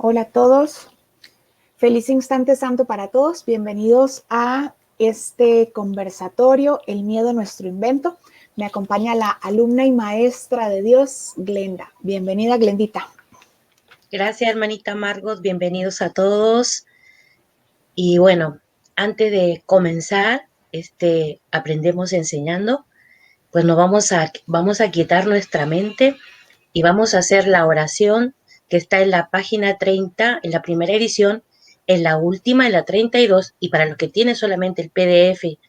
Hola a todos, feliz instante santo para todos, bienvenidos a este conversatorio, El miedo, nuestro invento. Me acompaña la alumna y maestra de Dios, Glenda. Bienvenida, Glendita. Gracias, hermanita Margot, bienvenidos a todos. Y bueno, antes de comenzar, aprendemos enseñando, pues vamos a quietar nuestra mente y vamos a hacer la oración que está en la página 30, en la primera edición, en la última, en la 32, y para los que tienen solamente el PDF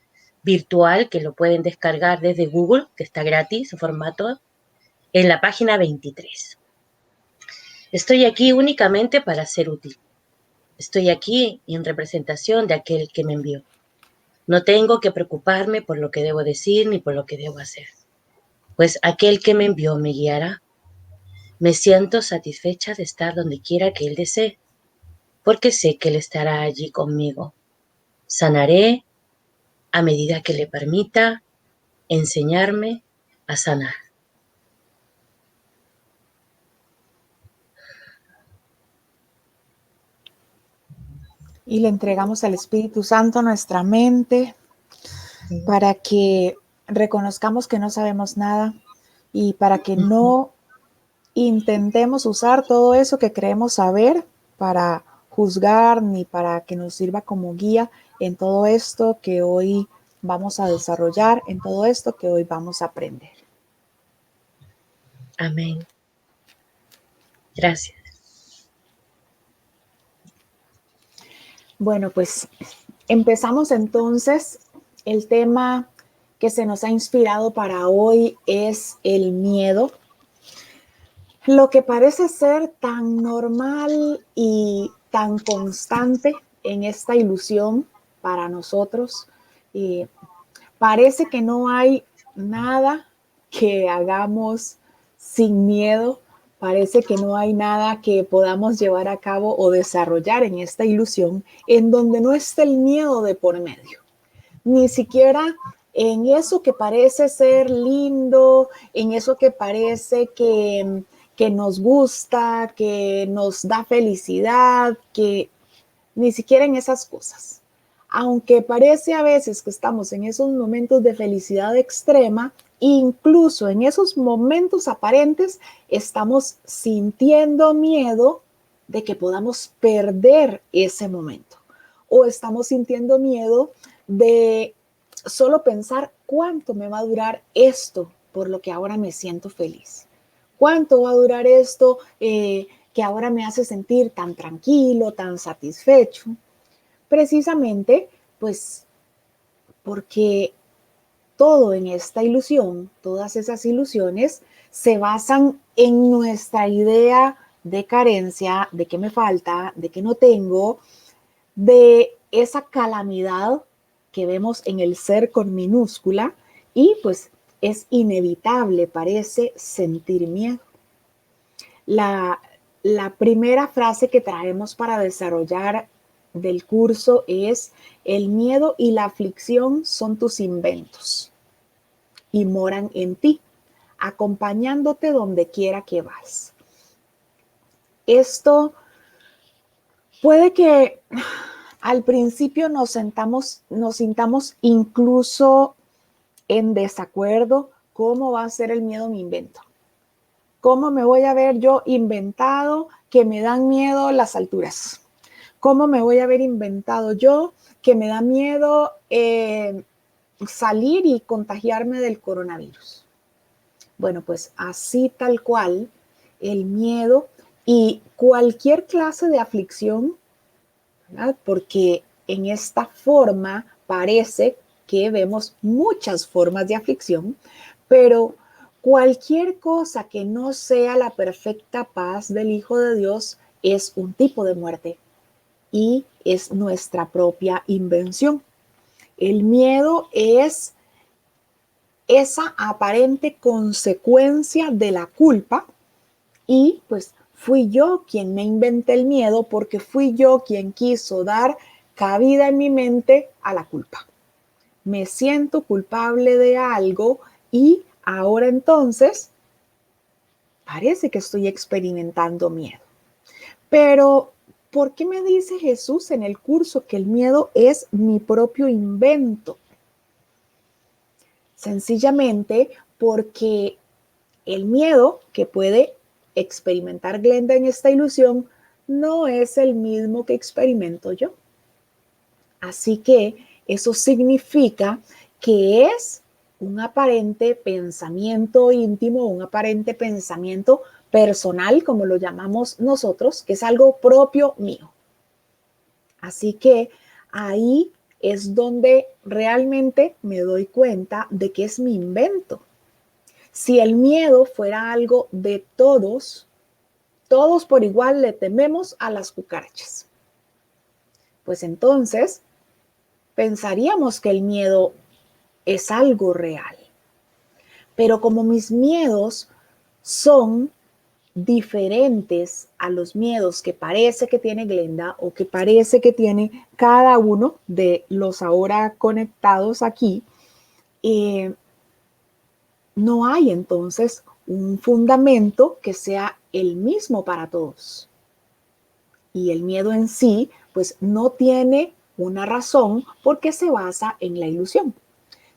virtual, que lo pueden descargar desde Google, que está gratis, en formato, en la página 23. Estoy aquí únicamente para ser útil. Estoy aquí en representación de aquel que me envió. No tengo que preocuparme por lo que debo decir ni por lo que debo hacer, pues aquel que me envió me guiará. Me siento satisfecha de estar donde quiera que Él desee, porque sé que Él estará allí conmigo. Sanaré a medida que le permita enseñarme a sanar. Y le entregamos al Espíritu Santo nuestra mente para que reconozcamos que no sabemos nada y para que no intentemos usar todo eso que creemos saber para juzgar ni para que nos sirva como guía en todo esto que hoy vamos a desarrollar, en todo esto que hoy vamos a aprender. Amén. Gracias. Bueno, pues empezamos entonces. El tema que se nos ha inspirado para hoy es el miedo. Lo que parece ser tan normal y tan constante en esta ilusión para nosotros, parece que no hay nada que hagamos sin miedo, parece que no hay nada que podamos llevar a cabo o desarrollar en esta ilusión en donde no esté el miedo de por medio. Ni siquiera en eso que parece ser lindo, en eso que parece que nos gusta, que nos da felicidad, que ni siquiera en esas cosas. Aunque parece a veces que estamos en esos momentos de felicidad extrema, incluso en esos momentos aparentes estamos sintiendo miedo de que podamos perder ese momento. O estamos sintiendo miedo de solo pensar cuánto me va a durar esto por lo que ahora me siento feliz. ¿Cuánto va a durar esto que ahora me hace sentir tan tranquilo, tan satisfecho? Precisamente, pues, porque todo en esta ilusión, todas esas ilusiones, se basan en nuestra idea de carencia, de que me falta, de que no tengo, de esa calamidad que vemos en el ser con minúscula y pues es inevitable, parece sentir miedo. La primera frase que traemos para desarrollar del curso es: el miedo y la aflicción son tus inventos y moran en ti, acompañándote donde quiera que vas. Esto puede que al principio nos sintamos incluso en desacuerdo. ¿Cómo va a ser el miedo mi invento? ¿Cómo me voy a ver yo inventado que me dan miedo las alturas? ¿Cómo me voy a ver inventado yo que me da miedo salir y contagiarme del coronavirus? Bueno, pues así tal cual, el miedo y cualquier clase de aflicción, ¿verdad? Porque en esta forma parece que vemos muchas formas de aflicción, pero cualquier cosa que no sea la perfecta paz del Hijo de Dios es un tipo de muerte y es nuestra propia invención. El miedo es esa aparente consecuencia de la culpa y pues fui yo quien me inventé el miedo porque fui yo quien quiso dar cabida en mi mente a la culpa. Me siento culpable de algo y ahora entonces parece que estoy experimentando miedo. Pero, ¿por qué me dice Jesús en el curso que el miedo es mi propio invento? Sencillamente porque el miedo que puede experimentar Glenda en esta ilusión no es el mismo que experimento yo. Así que eso significa que es un aparente pensamiento íntimo, un aparente pensamiento personal, como lo llamamos nosotros, que es algo propio mío. Así que ahí es donde realmente me doy cuenta de que es mi invento. Si el miedo fuera algo de todos, todos por igual le tememos a las cucarachas. Pues entonces pensaríamos que el miedo es algo real. Pero como mis miedos son diferentes a los miedos que parece que tiene Glenda o que parece que tiene cada uno de los ahora conectados aquí, no hay entonces un fundamento que sea el mismo para todos. Y el miedo en sí, pues no tiene una razón porque se basa en la ilusión.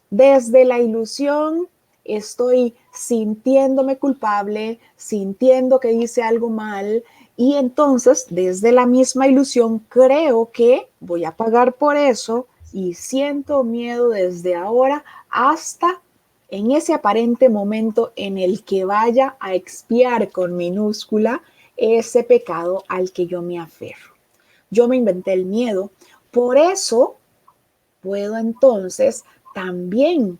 Desde la ilusión estoy sintiéndome culpable, sintiendo que hice algo mal y entonces desde la misma ilusión creo que voy a pagar por eso y siento miedo desde ahora hasta en ese aparente momento en el que vaya a expiar con minúscula ese pecado al que yo me aferro. Yo me inventé el miedo, por eso puedo entonces también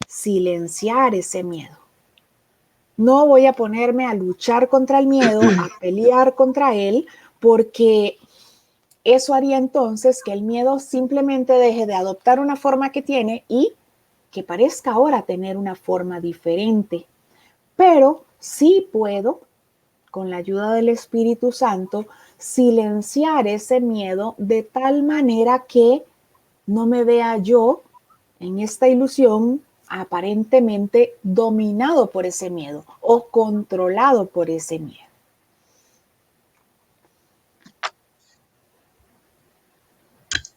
silenciar ese miedo. No voy a ponerme a luchar contra el miedo, a pelear contra él, porque eso haría entonces que el miedo simplemente deje de adoptar una forma que tiene y que parezca ahora tener una forma diferente. Pero sí puedo, con la ayuda del Espíritu Santo, silenciar ese miedo de tal manera que no me vea yo en esta ilusión aparentemente dominado por ese miedo o controlado por ese miedo.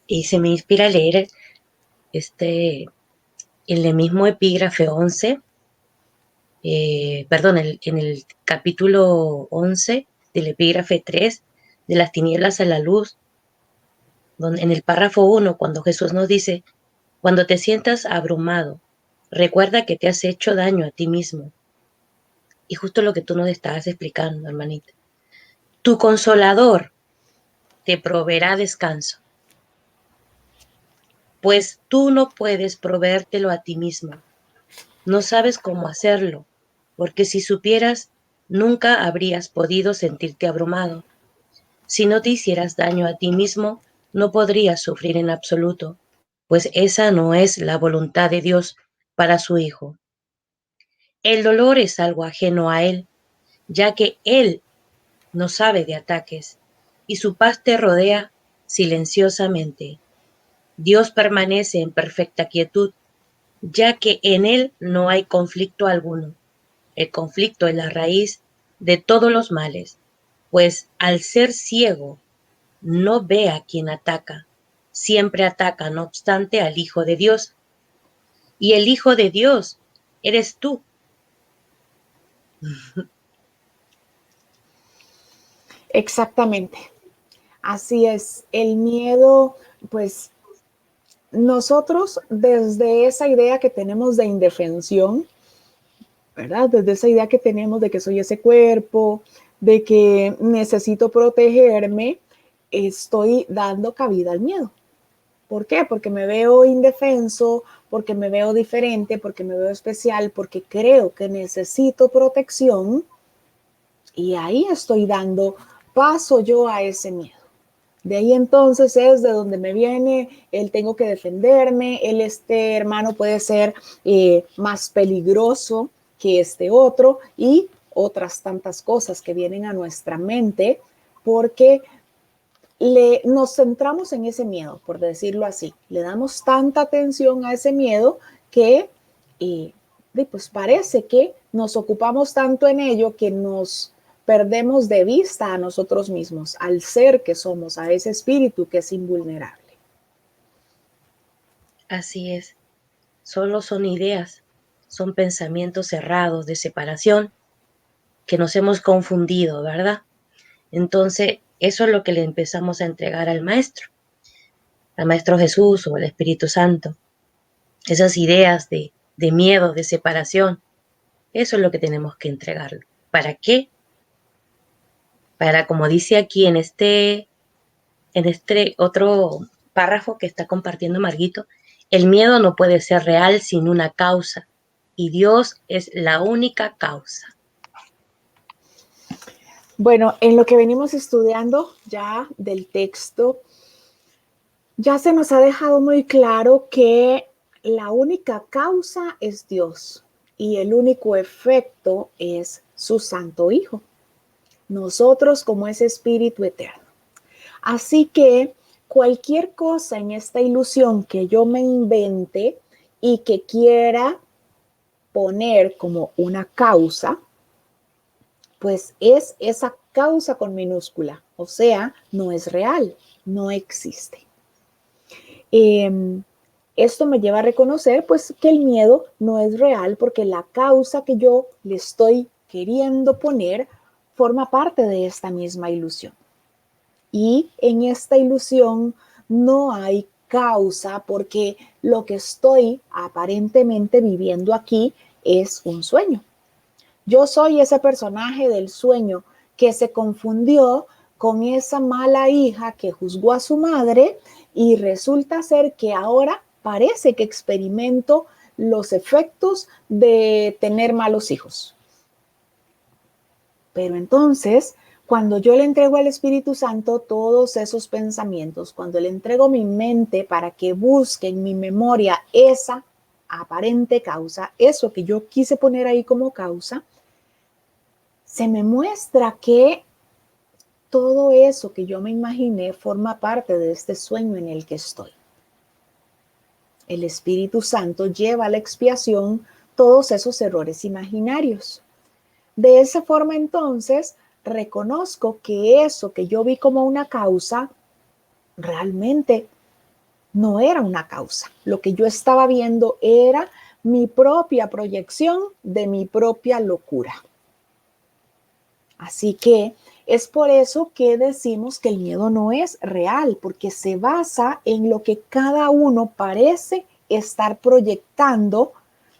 Y se me inspira a leer en el mismo epígrafe 11, perdón, en el capítulo 11 del epígrafe 3, de las tinieblas a la luz, donde, en el párrafo 1, cuando Jesús nos dice, cuando te sientas abrumado, recuerda que te has hecho daño a ti mismo. Y justo lo que tú nos estabas explicando, hermanita. Tu consolador te proveerá descanso, pues tú no puedes proveértelo a ti mismo. No sabes cómo hacerlo, porque si supieras, nunca habrías podido sentirte abrumado. Si no te hicieras daño a ti mismo, no podrías sufrir en absoluto, pues esa no es la voluntad de Dios para su Hijo. El dolor es algo ajeno a Él, ya que Él no sabe de ataques, y su paz te rodea silenciosamente. Dios permanece en perfecta quietud, ya que en Él no hay conflicto alguno. El conflicto es la raíz de todos los males, pues al ser ciego, no ve a quien ataca. Siempre ataca, no obstante, al Hijo de Dios. Y el Hijo de Dios eres tú. Exactamente. Así es. El miedo, pues nosotros desde esa idea que tenemos de indefensión, ¿verdad? Desde esa idea que tenemos de que soy ese cuerpo, de que necesito protegerme, estoy dando cabida al miedo. ¿Por qué? Porque me veo indefenso, porque me veo diferente, porque me veo especial, porque creo que necesito protección y ahí estoy dando paso yo a ese miedo. De ahí entonces es de donde me viene el tengo que defenderme, este hermano puede ser más peligroso que este otro y otras tantas cosas que vienen a nuestra mente porque nos centramos en ese miedo, por decirlo así. Le damos tanta atención a ese miedo que pues parece que nos ocupamos tanto en ello que nos perdemos de vista a nosotros mismos, al ser que somos, a ese espíritu que es invulnerable. Así es. Solo son ideas, son pensamientos cerrados de separación que nos hemos confundido, ¿verdad? Entonces, eso es lo que le empezamos a entregar al Maestro Jesús o al Espíritu Santo. Esas ideas de miedo, de separación, eso es lo que tenemos que entregarlo. ¿Para qué? Para, como dice aquí en este otro párrafo que está compartiendo Marguito, el miedo no puede ser real sin una causa y Dios es la única causa. Bueno, en lo que venimos estudiando ya del texto, ya se nos ha dejado muy claro que la única causa es Dios y el único efecto es su Santo Hijo, nosotros como ese Espíritu eterno. Así que cualquier cosa en esta ilusión que yo me invente y que quiera poner como una causa, pues es esa causa con minúscula, o sea, no es real, no existe. Esto me lleva a reconocer pues que el miedo no es real porque la causa que yo le estoy queriendo poner forma parte de esta misma ilusión. Y en esta ilusión no hay causa porque lo que estoy aparentemente viviendo aquí es un sueño. Yo soy ese personaje del sueño que se confundió con esa mala hija que juzgó a su madre y resulta ser que ahora parece que experimento los efectos de tener malos hijos. Pero entonces, cuando yo le entrego al Espíritu Santo todos esos pensamientos, cuando le entrego mi mente para que busque en mi memoria esa aparente causa, eso que yo quise poner ahí como causa, se me muestra que todo eso que yo me imaginé forma parte de este sueño en el que estoy. El Espíritu Santo lleva a la expiación todos esos errores imaginarios. De esa forma, entonces, reconozco que eso que yo vi como una causa realmente no era una causa. Lo que yo estaba viendo era mi propia proyección de mi propia locura. Así que es por eso que decimos que el miedo no es real, porque se basa en lo que cada uno parece estar proyectando,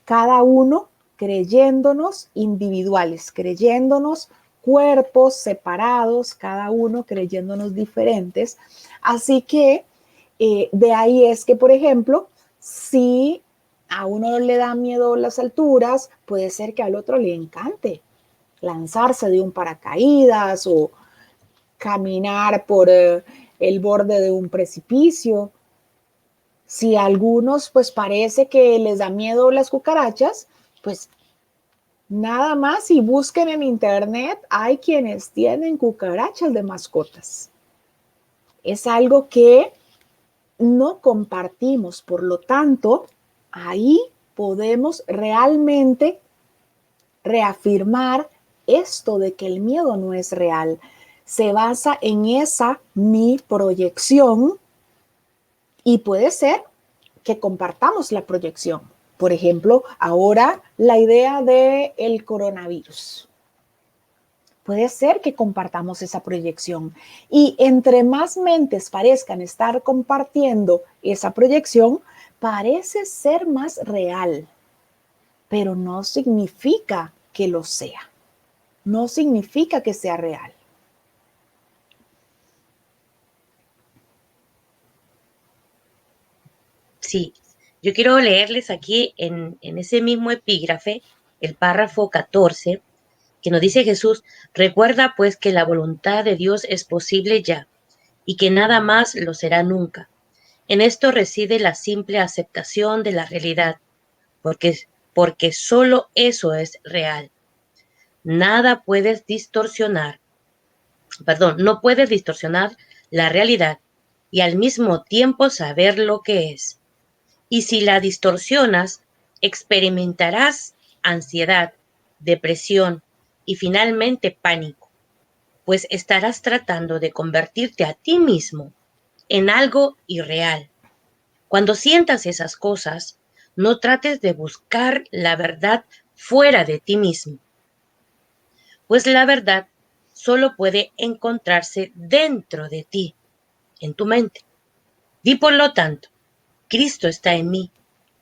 cada uno creyéndonos individuales, creyéndonos cuerpos separados, cada uno creyéndonos diferentes. Así que de ahí es que, por ejemplo, si a uno le da miedo las alturas, puede ser que al otro le encante lanzarse de un paracaídas o caminar por el borde de un precipicio. Si a algunos pues parece que les da miedo las cucarachas, pues nada más y busquen en internet, hay quienes tienen cucarachas de mascotas. Es algo que no compartimos, por lo tanto, ahí podemos realmente reafirmar esto de que el miedo no es real. Se basa en esa mi proyección y puede ser que compartamos la proyección. Por ejemplo, ahora la idea del coronavirus. Puede ser que compartamos esa proyección y entre más mentes parezcan estar compartiendo esa proyección, parece ser más real, pero no significa que lo sea. No significa que sea real. Sí, yo quiero leerles aquí en ese mismo epígrafe, el párrafo 14, que nos dice Jesús: recuerda pues que la voluntad de Dios es posible ya, y que nada más lo será nunca. En esto reside la simple aceptación de la realidad, porque solo eso es real. Nada puedes distorsionar, no puedes distorsionar la realidad y al mismo tiempo saber lo que es. Y si la distorsionas, experimentarás ansiedad, depresión y finalmente pánico. pues estarás tratando de convertirte a ti mismo en algo irreal. Cuando sientas esas cosas, no trates de buscar la verdad fuera de ti mismo, pues la verdad solo puede encontrarse dentro de ti, en tu mente. Di por lo tanto, Cristo está en mí,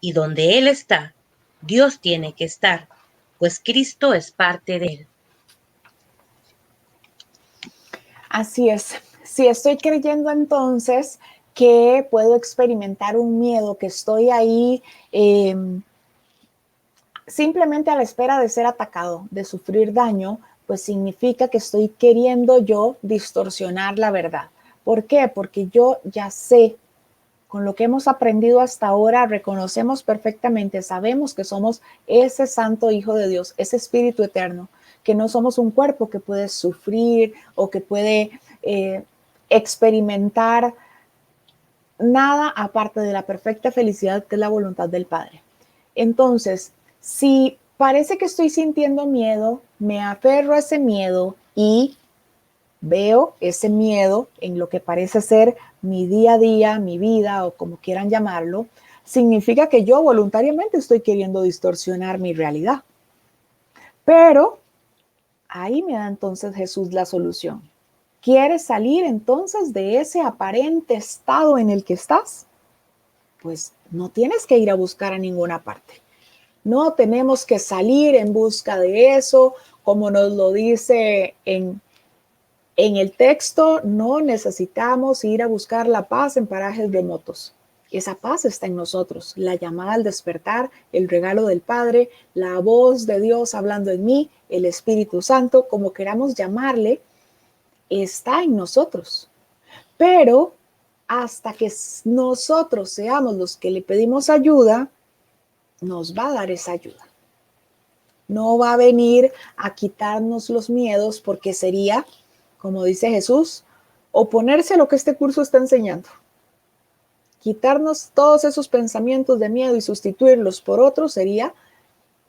y donde Él está, Dios tiene que estar, pues Cristo es parte de Él. Así es. Si estoy creyendo entonces que puedo experimentar un miedo, que estoy ahí simplemente a la espera de ser atacado, de sufrir daño, pues significa que estoy queriendo yo distorsionar la verdad. ¿Por qué? Porque yo ya sé, con lo que hemos aprendido hasta ahora, reconocemos perfectamente, sabemos que somos ese santo Hijo de Dios, ese Espíritu eterno, que no somos un cuerpo que puede sufrir o que puede experimentar nada aparte de la perfecta felicidad que es la voluntad del Padre. Entonces, si parece que estoy sintiendo miedo, me aferro a ese miedo y veo ese miedo en lo que parece ser mi día a día, mi vida o como quieran llamarlo, significa que yo voluntariamente estoy queriendo distorsionar mi realidad. Pero ahí me da entonces Jesús la solución. ¿Quieres salir entonces de ese aparente estado en el que estás? Pues no tienes que ir a buscar a ninguna parte. No tenemos que salir en busca de eso, como nos lo dice en el texto. No necesitamos ir a buscar la paz en parajes remotos. Esa paz está en nosotros, la llamada al despertar, el regalo del Padre, la voz de Dios hablando en mí, el Espíritu Santo, como queramos llamarle, está en nosotros. Pero hasta que nosotros seamos los que le pedimos ayuda, nos va a dar esa ayuda. No va a venir a quitarnos los miedos, porque sería, como dice Jesús, oponerse a lo que este curso está enseñando. Quitarnos todos esos pensamientos de miedo y sustituirlos por otros sería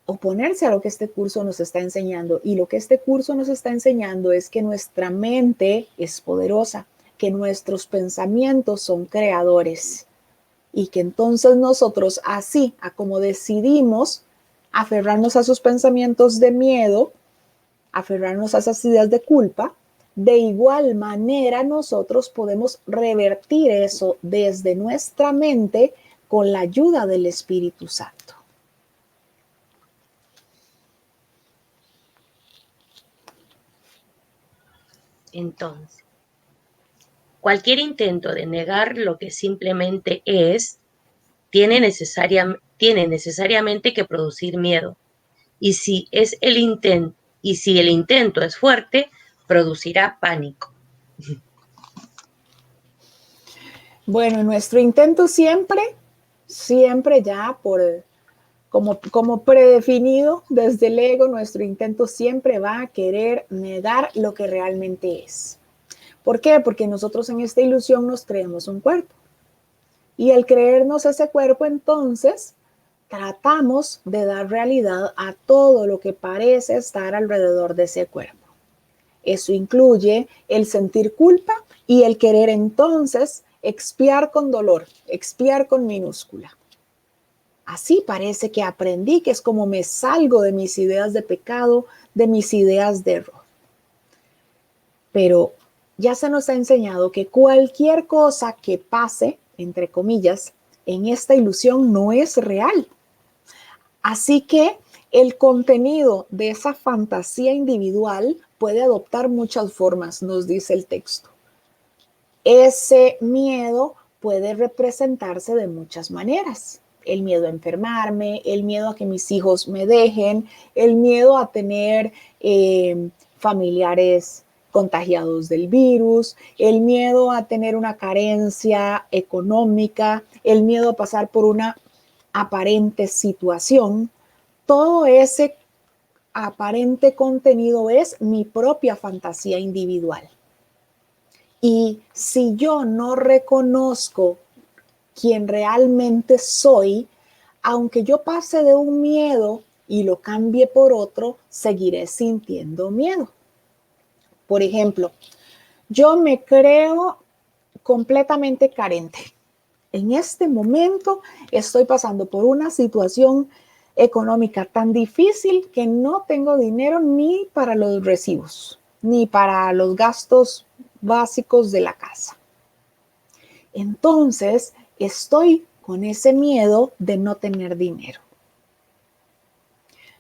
oponerse a lo que este curso nos está enseñando. Y lo que este curso nos está enseñando es que nuestra mente es poderosa, que nuestros pensamientos son creadores y que entonces nosotros, así a como decidimos aferrarnos a sus pensamientos de miedo, aferrarnos a esas ideas de culpa, de igual manera nosotros podemos revertir eso desde nuestra mente con la ayuda del Espíritu Santo. Entonces, cualquier intento de negar lo que simplemente es, tiene necesariamente que producir miedo. Y si el intento es fuerte, producirá pánico. Bueno, nuestro intento siempre ya como predefinido desde el ego, nuestro intento siempre va a querer negar lo que realmente es. ¿Por qué? Porque nosotros en esta ilusión nos creemos un cuerpo. Y al creernos ese cuerpo, entonces, tratamos de dar realidad a todo lo que parece estar alrededor de ese cuerpo. Eso incluye el sentir culpa y el querer entonces expiar con dolor, expiar con minúscula. Así parece que aprendí que es como me salgo de mis ideas de pecado, de mis ideas de error. Pero ya se nos ha enseñado que cualquier cosa que pase, entre comillas, en esta ilusión no es real. Así que el contenido de esa fantasía individual puede adoptar muchas formas, nos dice el texto. Ese miedo puede representarse de muchas maneras. El miedo a enfermarme, el miedo a que mis hijos me dejen, el miedo a tener familiares contagiados del virus, el miedo a tener una carencia económica, el miedo a pasar por una aparente situación. Todo ese aparente contenido es mi propia fantasía individual. Y si yo no reconozco quién realmente soy, aunque yo pase de un miedo y lo cambie por otro, seguiré sintiendo miedo. Por ejemplo, yo me creo completamente carente. En este momento estoy pasando por una situación económica tan difícil que no tengo dinero ni para los recibos, ni para los gastos básicos de la casa. Entonces, estoy con ese miedo de no tener dinero.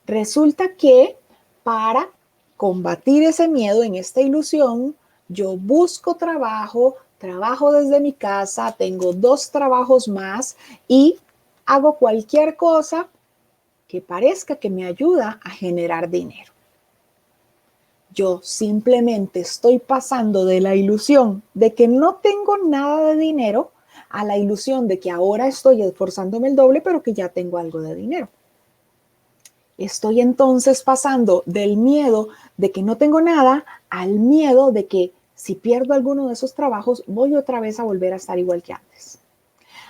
Resulta que para combatir ese miedo en esta ilusión, yo busco trabajo desde mi casa, tengo 2 trabajos más y hago cualquier cosa que parezca que me ayuda a generar dinero. Yo simplemente estoy pasando de la ilusión de que no tengo nada de dinero a la ilusión de que ahora estoy esforzándome el doble, pero que ya tengo algo de dinero. Estoy entonces pasando del miedo de que no tengo nada al miedo de que si pierdo alguno de esos trabajos, voy otra vez a volver a estar igual que antes.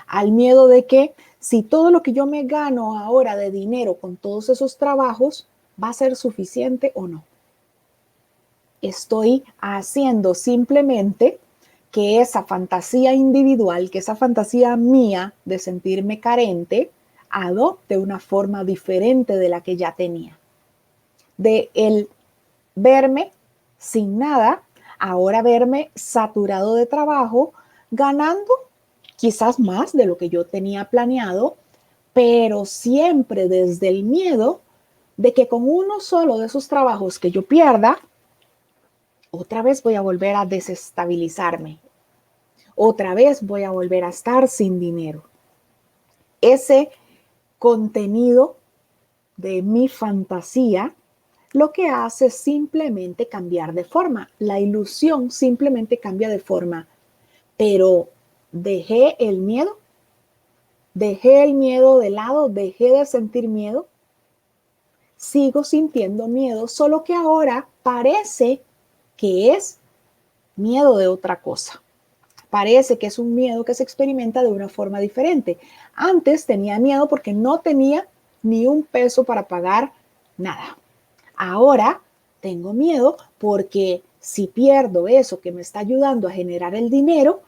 Al miedo de que si todo lo que yo me gano ahora de dinero con todos esos trabajos va a ser suficiente o no. Estoy haciendo simplemente que esa fantasía individual, que esa fantasía mía de sentirme carente, adopte una forma diferente de la que ya tenía. De el verme sin nada, ahora verme saturado de trabajo, ganando quizás más de lo que yo tenía planeado, pero siempre desde el miedo de que con uno solo de esos trabajos que yo pierda, otra vez voy a volver a desestabilizarme. Otra vez voy a volver a estar sin dinero. Ese contenido de mi fantasía lo que hace es simplemente cambiar de forma. La ilusión simplemente cambia de forma. Pero dejé el miedo de lado, dejé de sentir miedo. Sigo sintiendo miedo, solo que ahora parece que es miedo de otra cosa. Parece que es un miedo que se experimenta de una forma diferente. Antes tenía miedo porque no tenía ni un peso para pagar nada. Ahora tengo miedo porque si pierdo eso que me está ayudando a generar el dinero,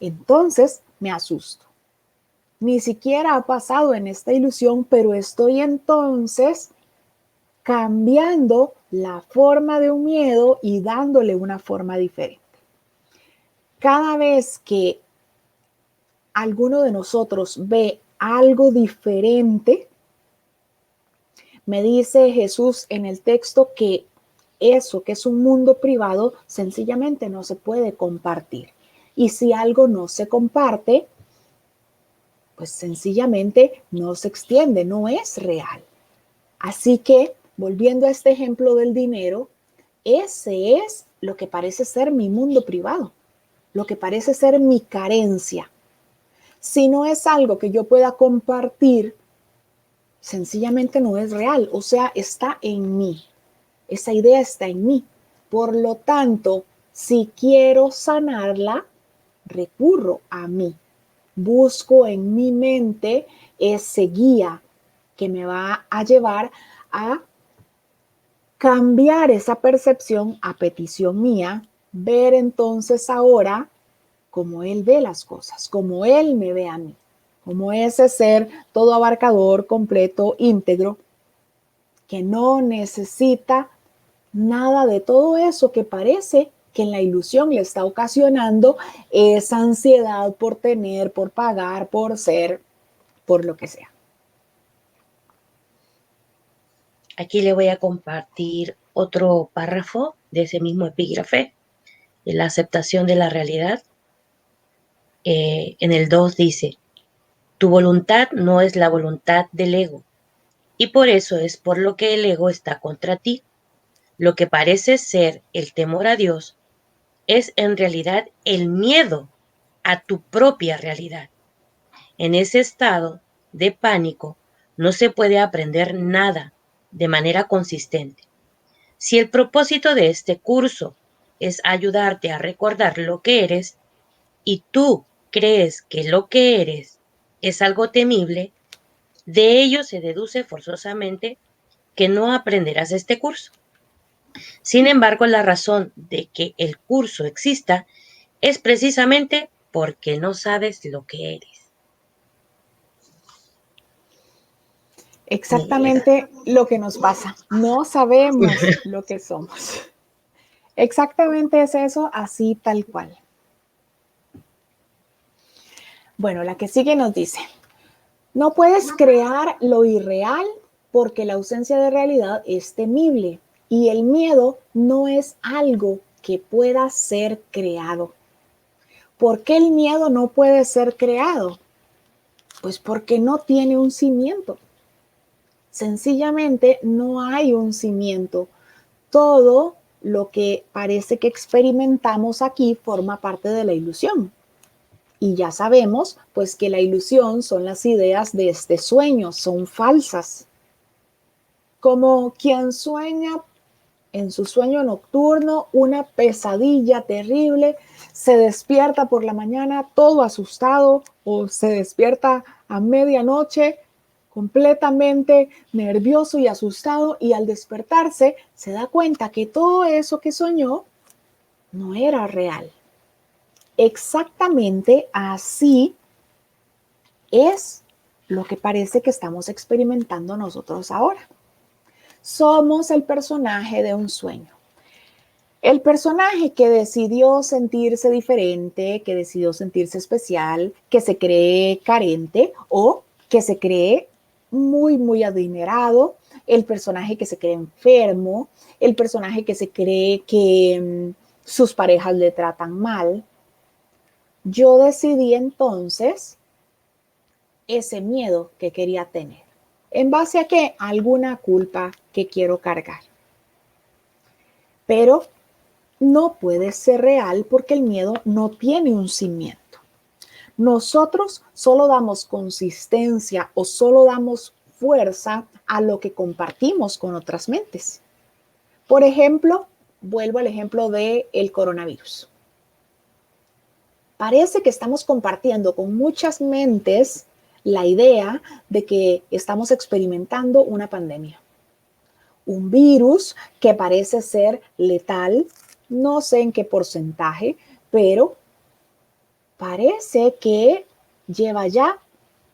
entonces me asusto. Ni siquiera ha pasado en esta ilusión, pero estoy entonces cambiando la forma de un miedo y dándole una forma diferente. Cada vez que alguno de nosotros ve algo diferente, me dice Jesús en el texto que eso que es un mundo privado sencillamente no se puede compartir. Y si algo no se comparte, pues sencillamente no se extiende, no es real. Así que, volviendo a este ejemplo del dinero, ese es lo que parece ser mi mundo privado, lo que parece ser mi carencia. Si no es algo que yo pueda compartir, sencillamente no es real, o sea, está en mí. Esa idea está en mí. Por lo tanto, si quiero sanarla, recurro a mí. Busco en mi mente ese guía que me va a llevar a cambiar esa percepción a petición mía, ver entonces ahora cómo él ve las cosas, cómo él me ve a mí, como ese ser todo abarcador, completo, íntegro, que no necesita nada de todo eso que parece que en la ilusión le está ocasionando esa ansiedad por tener, por pagar, por ser, por lo que sea. Aquí le voy a compartir otro párrafo de ese mismo epígrafe, de la aceptación de la realidad. En el 2 dice, tu voluntad no es la voluntad del ego, y por eso es por lo que el ego está contra ti. Lo que parece ser el temor a Dios es en realidad el miedo a tu propia realidad. En ese estado de pánico no se puede aprender nada de manera consistente. Si el propósito de este curso es ayudarte a recordar lo que eres y tú crees que lo que eres es algo temible, de ello se deduce forzosamente que no aprenderás este curso. Sin embargo, la razón de que el curso exista es precisamente porque no sabes lo que eres. Miedo. Exactamente lo que nos pasa. No sabemos lo que somos. Exactamente es eso, así tal cual. Bueno, la que sigue nos dice, no puedes crear lo irreal porque la ausencia de realidad es temible y el miedo no es algo que pueda ser creado. ¿Por qué el miedo no puede ser creado? Pues porque no tiene un cimiento. Sencillamente no hay un cimiento. Todo lo que parece que experimentamos aquí forma parte de la ilusión. Y ya sabemos, pues, que la ilusión son las ideas de este sueño, son falsas. Como quien sueña en su sueño nocturno una pesadilla terrible, se despierta por la mañana todo asustado o se despierta a medianoche completamente nervioso y asustado y al despertarse se da cuenta que todo eso que soñó no era real. Exactamente así es lo que parece que estamos experimentando nosotros ahora. Somos el personaje de un sueño. El personaje que decidió sentirse diferente, que decidió sentirse especial, que se cree carente o que se cree muy, muy adinerado, el personaje que se cree enfermo, el personaje que se cree que sus parejas le tratan mal. Yo decidí entonces ese miedo que quería tener. ¿En base a qué? Alguna culpa que quiero cargar. Pero no puede ser real porque el miedo no tiene un cimiento. Nosotros solo damos consistencia o solo damos fuerza a lo que compartimos con otras mentes. Por ejemplo, vuelvo al ejemplo del coronavirus. Parece que estamos compartiendo con muchas mentes la idea de que estamos experimentando una pandemia. Un virus que parece ser letal, no sé en qué porcentaje, pero parece que lleva ya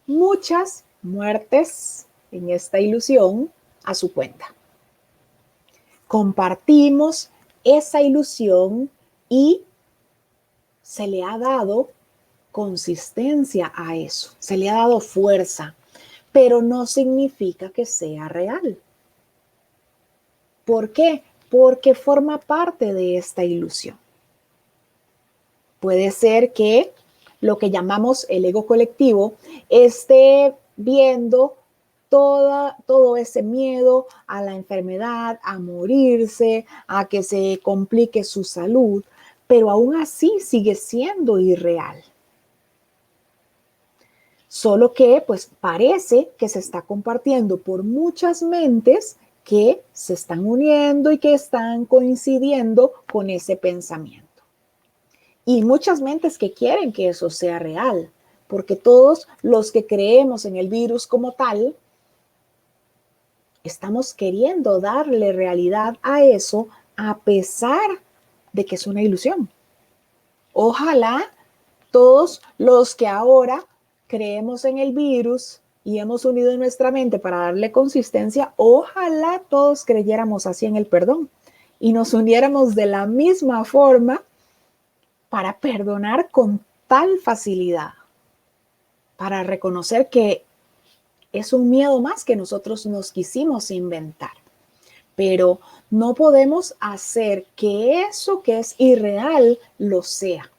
muchas muertes en esta ilusión a su cuenta. Compartimos esa ilusión y se le ha dado consistencia a eso, se le ha dado fuerza, pero no significa que sea real. ¿Por qué? Porque forma parte de esta ilusión. Puede ser que lo que llamamos el ego colectivo esté viendo todo ese miedo a la enfermedad, a morirse, a que se complique su salud, pero aún así sigue siendo irreal. Solo que pues parece que se está compartiendo por muchas mentes que se están uniendo y que están coincidiendo con ese pensamiento. Y muchas mentes que quieren que eso sea real, porque todos los que creemos en el virus como tal, estamos queriendo darle realidad a eso a pesar de que es una ilusión. Ojalá todos los que ahora creemos en el virus y hemos unido nuestra mente para darle consistencia, ojalá todos creyéramos así en el perdón y nos uniéramos de la misma forma para perdonar con tal facilidad, para reconocer que es un miedo más que nosotros nos quisimos inventar. Pero no podemos hacer que eso que es irreal lo sea.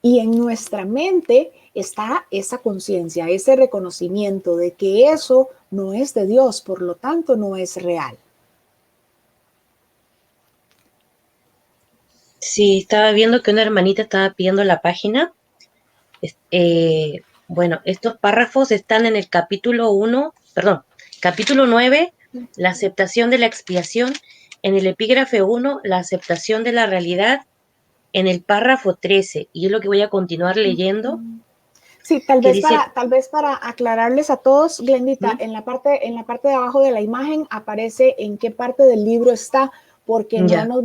Y en nuestra mente está esa conciencia, ese reconocimiento de que eso no es de Dios, por lo tanto no es real. Sí, estaba viendo que una hermanita estaba pidiendo la página. Bueno, estos párrafos están en el capítulo 9, la aceptación de la expiación, en el epígrafe 1, la aceptación de la realidad, en el párrafo 13, y es lo que voy a continuar leyendo, Sí, que dice, tal vez para aclararles a todos, Glendita, ¿Mm? en la parte de abajo de la imagen aparece en qué parte del libro está, porque Ya, no nos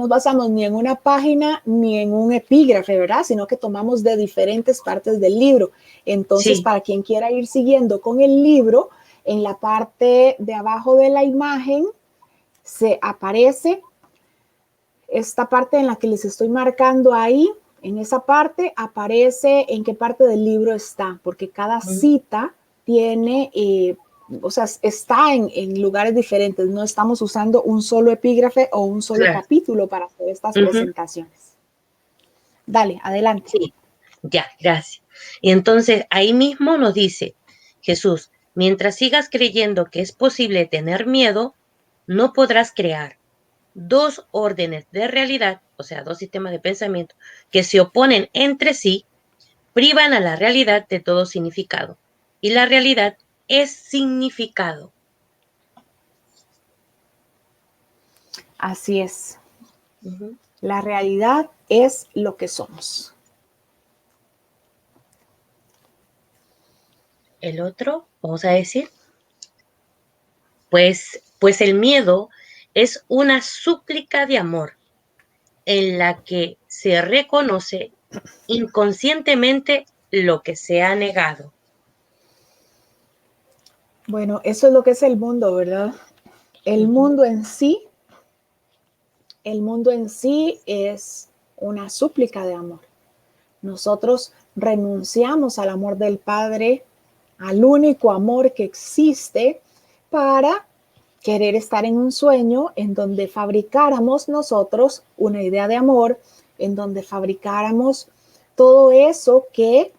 basamos ni en una página ni en un epígrafe, ¿verdad? Sino que tomamos de diferentes partes del libro. Entonces, sí. para quien quiera ir siguiendo con el libro, en la parte de abajo de la imagen se aparece esta parte en la que les estoy marcando ahí. En esa parte aparece en qué parte del libro está, porque cada Mm, cita tiene, o sea, está en lugares diferentes. No estamos usando un solo epígrafe o un solo claro. capítulo para hacer estas Ujú, presentaciones. Dale, adelante. sí, ya, gracias. Y entonces ahí mismo nos dice Jesús, mientras sigas creyendo que es posible tener miedo, no podrás crear dos órdenes de realidad, o sea, dos sistemas de pensamiento que se oponen entre sí, privan a la realidad de todo significado. Y la realidad es significado. Así es. Ujú. La realidad es lo que somos. El otro, vamos a decir, pues el miedo es una súplica de amor en la que se reconoce inconscientemente lo que se ha negado. Bueno, eso es lo que es el mundo, ¿verdad? El Ujú. mundo en sí, el mundo en sí es una súplica de amor. Nosotros renunciamos al amor del Padre, al único amor que existe, para querer estar en un sueño en donde fabricáramos nosotros una idea de amor, en donde fabricáramos todo eso que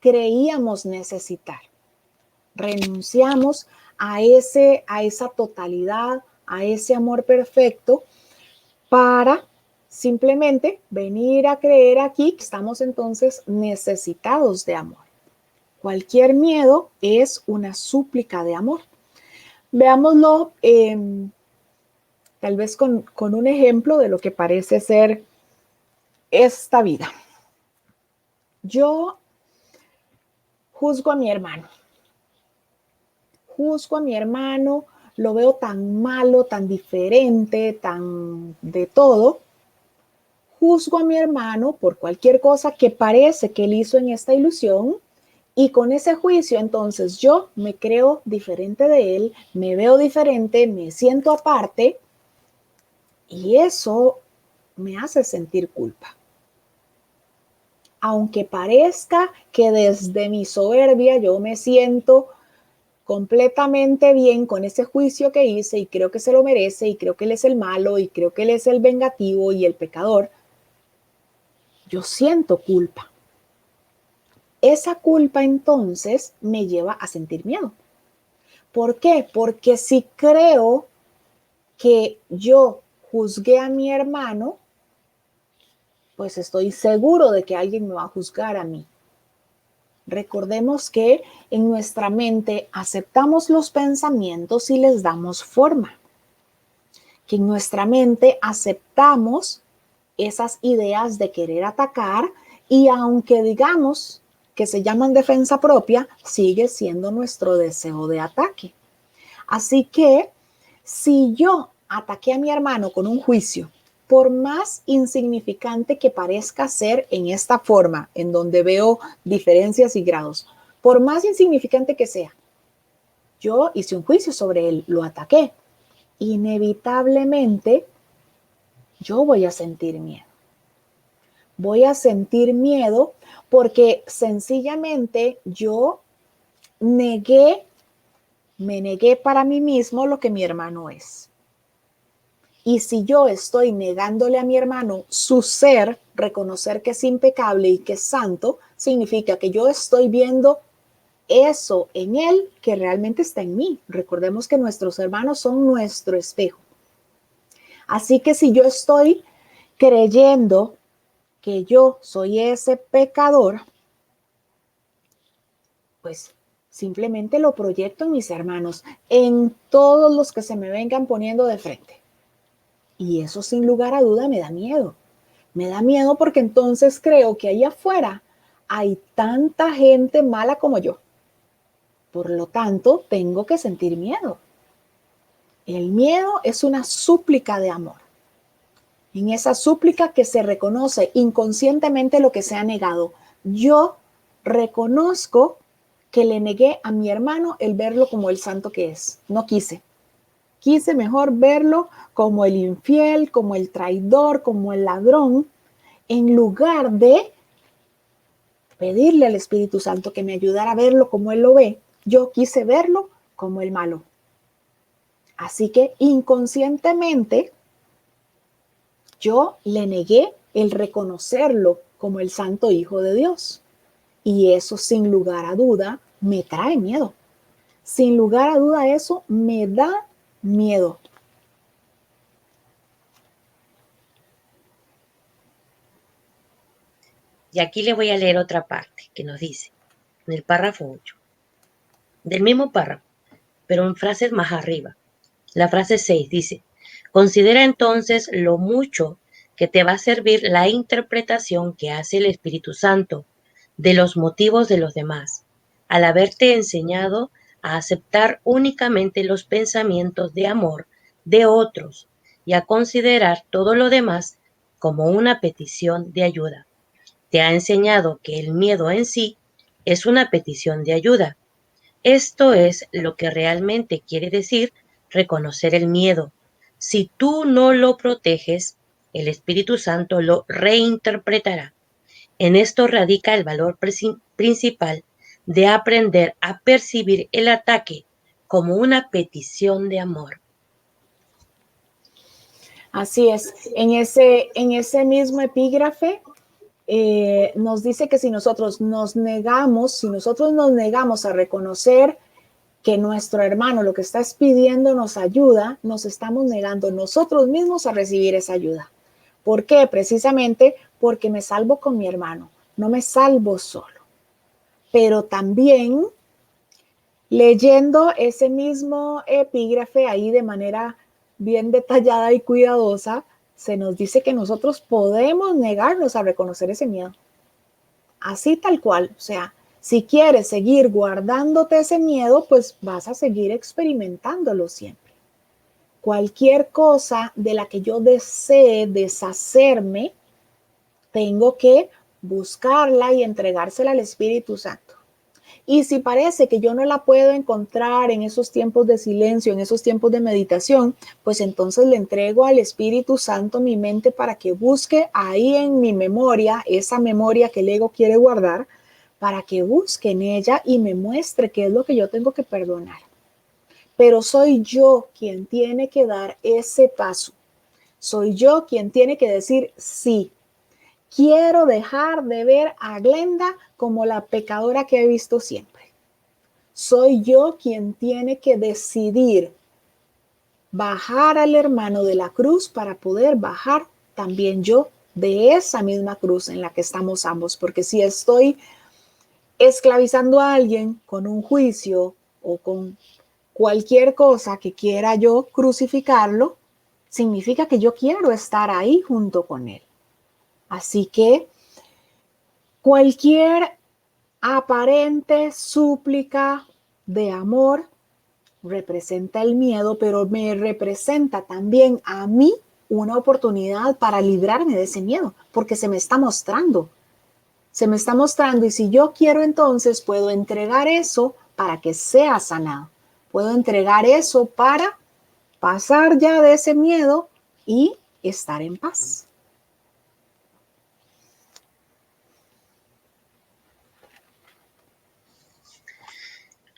creíamos necesitar. Renunciamos a esa totalidad, a ese amor perfecto, para simplemente venir a creer aquí que estamos entonces necesitados de amor. Cualquier miedo es una súplica de amor. Veámoslo tal vez con un ejemplo de lo que parece ser esta vida. Yo juzgo a mi hermano, lo veo tan malo, tan diferente, tan de todo. Juzgo a mi hermano por cualquier cosa que parece que él hizo en esta ilusión, y con ese juicio entonces yo me creo diferente de él, me veo diferente, me siento aparte, y eso me hace sentir culpa. Aunque parezca que desde mi soberbia yo me siento completamente bien con ese juicio que hice y creo que se lo merece y creo que él es el malo y creo que él es el vengativo y el pecador, yo siento culpa. Esa culpa entonces me lleva a sentir miedo. ¿Por qué? Porque si creo que yo juzgué a mi hermano, pues estoy seguro de que alguien me va a juzgar a mí. Recordemos que en nuestra mente aceptamos los pensamientos y les damos forma. Que en nuestra mente aceptamos esas ideas de querer atacar, y aunque digamos que se llaman defensa propia, sigue siendo nuestro deseo de ataque. Así que si yo ataqué a mi hermano con un juicio, por más insignificante que parezca ser en esta forma, en donde veo diferencias y grados, por más insignificante que sea, yo hice un juicio sobre él, lo ataqué, inevitablemente yo voy a sentir miedo. Voy a sentir miedo porque sencillamente yo negué, me negué para mí mismo lo que mi hermano es. Y si yo estoy negándole a mi hermano su ser, reconocer que es impecable y que es santo, significa que yo estoy viendo eso en él que realmente está en mí. Recordemos que nuestros hermanos son nuestro espejo. Así que si yo estoy creyendo que yo soy ese pecador, pues simplemente lo proyecto en mis hermanos, en todos los que se me vengan poniendo de frente. Y eso sin lugar a duda me da miedo. Me da miedo porque entonces creo que ahí afuera hay tanta gente mala como yo. Por lo tanto, tengo que sentir miedo. El miedo es una súplica de amor. En esa súplica que se reconoce inconscientemente lo que se ha negado. Yo reconozco que le negué a mi hermano el verlo como el santo que es. No quise. Quise mejor verlo como el infiel, como el traidor, como el ladrón, en lugar de pedirle al Espíritu Santo que me ayudara a verlo como Él lo ve. Yo quise verlo como el malo. Así que inconscientemente yo le negué el reconocerlo como el santo Hijo de Dios. Y eso, sin lugar a duda, me trae miedo. Sin lugar a duda, eso me da miedo. Y aquí le voy a leer otra parte que nos dice, en el párrafo 8, del mismo párrafo, pero en frases más arriba. La frase 6 dice, considera entonces lo mucho que te va a servir la interpretación que hace el Espíritu Santo de los motivos de los demás, al haberte enseñado a aceptar únicamente los pensamientos de amor de otros y a considerar todo lo demás como una petición de ayuda. Te ha enseñado que el miedo en sí es una petición de ayuda. Esto es lo que realmente quiere decir reconocer el miedo. Si tú no lo proteges, el Espíritu Santo lo reinterpretará. En esto radica el valor principal de aprender a percibir el ataque como una petición de amor. Así es. En ese mismo epígrafe nos dice que si nosotros nos negamos a reconocer que nuestro hermano lo que está pidiendo nos ayuda, nos estamos negando nosotros mismos a recibir esa ayuda. ¿Por qué? Precisamente porque me salvo con mi hermano, no me salvo solo. Pero también leyendo ese mismo epígrafe ahí de manera bien detallada y cuidadosa, se nos dice que nosotros podemos negarnos a reconocer ese miedo. Así tal cual, o sea, si quieres seguir guardándote ese miedo, pues vas a seguir experimentándolo siempre. Cualquier cosa de la que yo desee deshacerme, tengo que buscarla y entregársela al Espíritu Santo. Y si parece que yo no la puedo encontrar en esos tiempos de silencio, en esos tiempos de meditación, pues entonces le entrego al Espíritu Santo mi mente para que busque ahí en mi memoria, esa memoria que el ego quiere guardar, para que busque en ella y me muestre qué es lo que yo tengo que perdonar. Pero soy yo quien tiene que dar ese paso. Soy yo quien tiene que decir sí. Quiero dejar de ver a Glenda como la pecadora que he visto siempre. Soy yo quien tiene que decidir bajar al hermano de la cruz para poder bajar también yo de esa misma cruz en la que estamos ambos. Porque si estoy esclavizando a alguien con un juicio o con cualquier cosa que quiera yo crucificarlo, significa que yo quiero estar ahí junto con él. Así que cualquier aparente súplica de amor representa el miedo, pero me representa también a mí una oportunidad para librarme de ese miedo, porque se me está mostrando. Se me está mostrando y si yo quiero entonces puedo entregar eso para que sea sanado. Puedo entregar eso para pasar ya de ese miedo y estar en paz.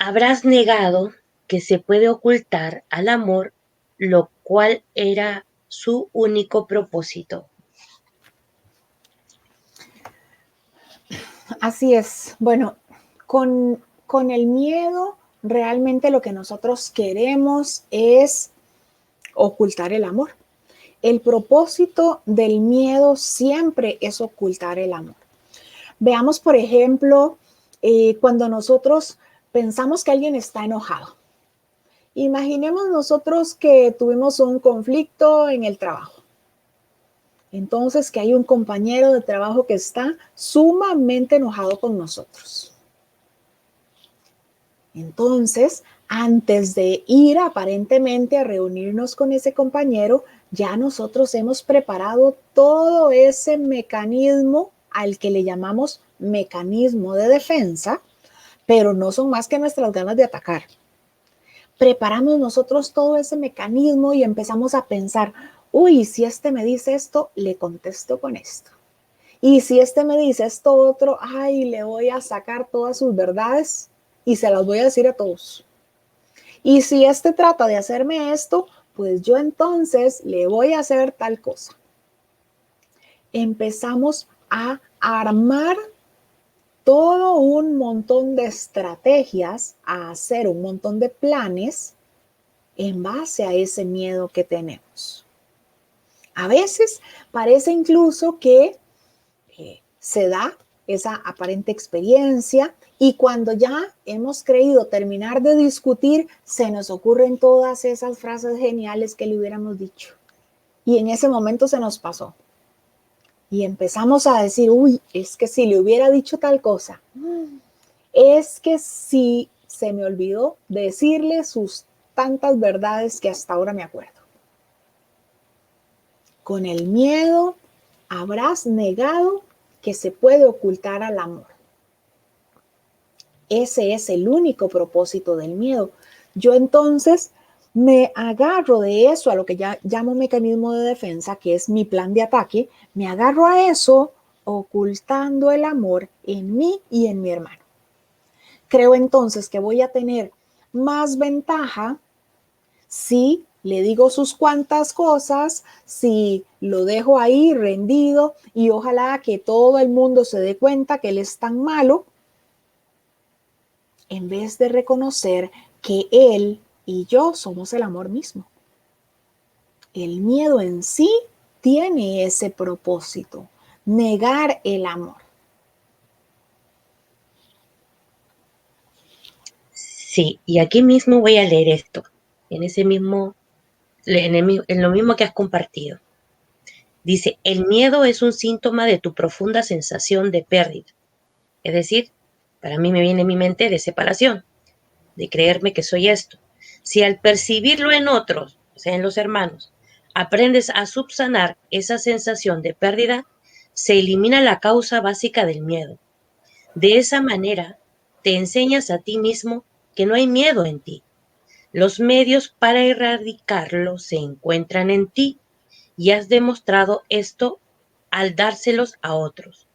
Habrás negado que se puede ocultar al amor, lo cual era su único propósito. Así es. Bueno, con el miedo realmente lo que nosotros queremos es ocultar el amor. El propósito del miedo siempre es ocultar el amor. Veamos, por ejemplo, cuando nosotros pensamos que alguien está enojado. Imaginemos nosotros que tuvimos un conflicto en el trabajo. Entonces, que hay un compañero de trabajo que está sumamente enojado con nosotros. Entonces, Antes de ir aparentemente a reunirnos con ese compañero, ya nosotros hemos preparado todo ese mecanismo al que le llamamos mecanismo de defensa, pero no son más que nuestras ganas de atacar. Preparamos nosotros todo ese mecanismo y empezamos a pensar, uy, si este me dice esto, le contesto con esto. Y si este me dice esto otro, ay, le voy a sacar todas sus verdades y se las voy a decir a todos. Y si este trata de hacerme esto, pues yo entonces le voy a hacer tal cosa. Empezamos a armar todo un montón de estrategias, a hacer un montón de planes en base a ese miedo que tenemos. A veces parece incluso que se da esa aparente experiencia y cuando ya hemos creído terminar de discutir, se nos ocurren todas esas frases geniales que le hubiéramos dicho. Y en ese momento se nos pasó. Y empezamos a decir, uy, es que si le hubiera dicho tal cosa, es que si se me olvidó decirle sus tantas verdades que hasta ahora me acuerdo. Con el miedo habrás negado que se puede ocultar al amor. Ese es el único propósito del miedo. Yo entonces me agarro de eso, a lo que ya llamo mecanismo de defensa, que es mi plan de ataque, me agarro a eso ocultando el amor en mí y en mi hermano. Creo entonces que voy a tener más ventaja si le digo sus cuantas cosas, si lo dejo ahí rendido y ojalá que todo el mundo se dé cuenta que él es tan malo, en vez de reconocer que él y yo somos el amor mismo. El miedo en sí tiene ese propósito, negar el amor. Sí, y aquí mismo voy a leer esto, en ese mismo, en lo mismo que has compartido. Dice, el miedo es un síntoma de tu profunda sensación de pérdida. Es decir, para mí me viene en mi mente de separación, de creerme que soy esto. Si al percibirlo en otros, o sea, en los hermanos, aprendes a subsanar esa sensación de pérdida, se elimina la causa básica del miedo. De esa manera, te enseñas a ti mismo que no hay miedo en ti. Los medios para erradicarlo se encuentran en ti y has demostrado esto al dárselos a otros.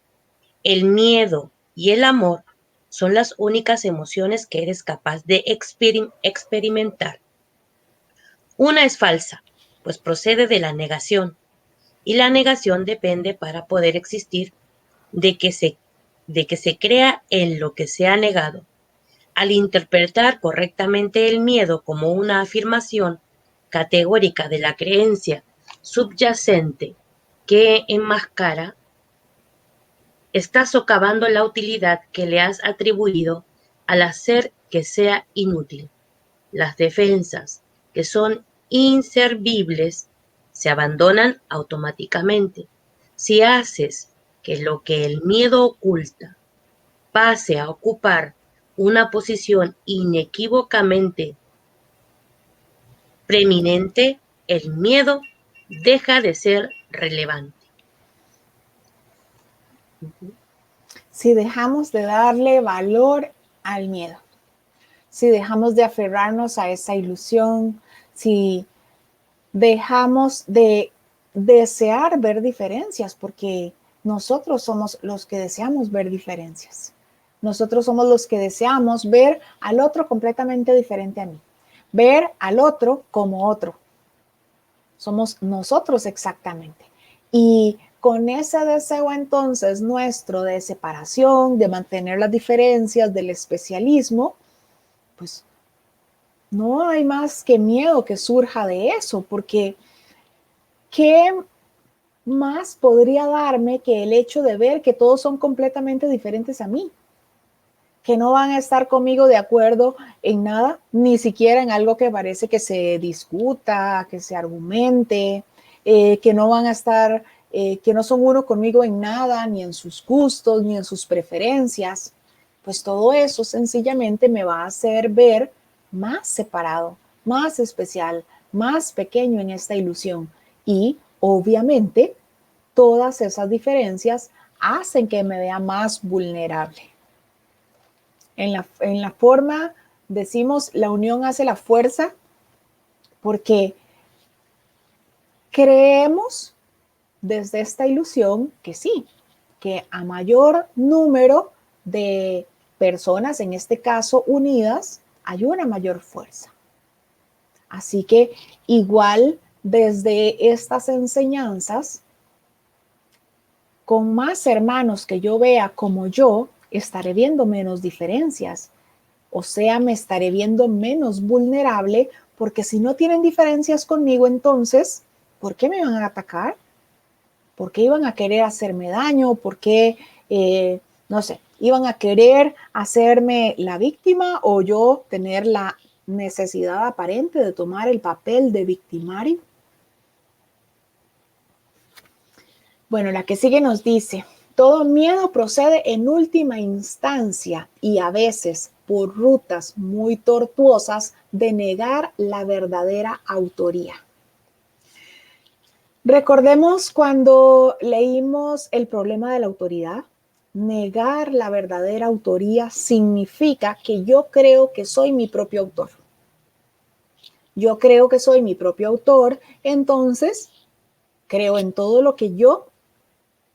El miedo y el amor son las únicas emociones que eres capaz de experimentar. Una es falsa, pues procede de la negación, y la negación depende para poder existir de que se crea en lo que se ha negado. Al interpretar correctamente el miedo como una afirmación categórica de la creencia subyacente que enmascara, estás socavando la utilidad que le has atribuido al hacer que sea inútil. Las defensas, que son inservibles, se abandonan automáticamente. Si haces que lo que el miedo oculta pase a ocupar una posición inequívocamente preeminente, el miedo deja de ser relevante. Si dejamos de darle valor al miedo, si dejamos de aferrarnos a esa ilusión, si dejamos de desear ver diferencias, porque nosotros somos los que deseamos ver diferencias. Nosotros somos los que deseamos ver al otro completamente diferente a mí, ver al otro como otro. Somos nosotros exactamente. Y con ese deseo entonces nuestro de separación, de mantener las diferencias, del especialismo, pues no hay más que miedo que surja de eso, porque ¿qué más podría darme que el hecho de ver que todos son completamente diferentes a mí? Que no van a estar conmigo de acuerdo en nada, ni siquiera en algo que parece que se discuta, que se argumente, que no van a estar, que no son uno conmigo en nada, ni en sus gustos, ni en sus preferencias. Pues todo eso sencillamente me va a hacer ver más separado, más especial, más pequeño en esta ilusión. Y obviamente todas esas diferencias hacen que me vea más vulnerable. En la forma, decimos, la unión hace la fuerza, porque creemos desde esta ilusión que sí, que a mayor número de personas, en este caso unidas, hay una mayor fuerza. Así que igual desde estas enseñanzas, con más hermanos que yo vea como yo, estaré viendo menos diferencias. O sea, me estaré viendo menos vulnerable, porque si no tienen diferencias conmigo, entonces, ¿por qué me van a atacar? ¿Por qué iban a querer hacerme daño? ¿Por qué, no sé, iban a querer hacerme la víctima o yo tener la necesidad aparente de tomar el papel de victimario? Bueno, la que sigue nos dice, todo miedo procede en última instancia y a veces por rutas muy tortuosas de negar la verdadera autoría. Recordemos cuando leímos el problema de la autoridad. Negar la verdadera autoría significa que yo creo que soy mi propio autor. Yo creo que soy mi propio autor, entonces creo en todo lo que yo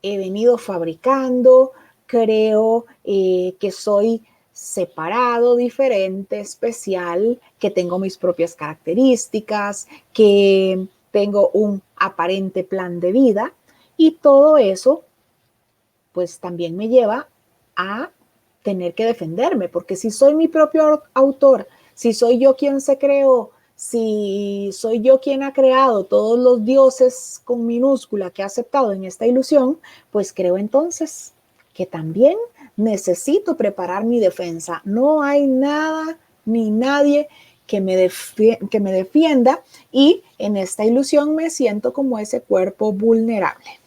he venido fabricando, creo que soy separado, diferente, especial, que tengo mis propias características, que tengo un aparente plan de vida, y todo eso pues también me lleva a tener que defenderme, porque si soy mi propio autor, si soy yo quien se creó, si soy yo quien ha creado todos los dioses con minúscula que ha aceptado en esta ilusión, pues creo entonces que también necesito preparar mi defensa. No hay nada ni nadie que me defienda, y en esta ilusión me siento como ese cuerpo vulnerable.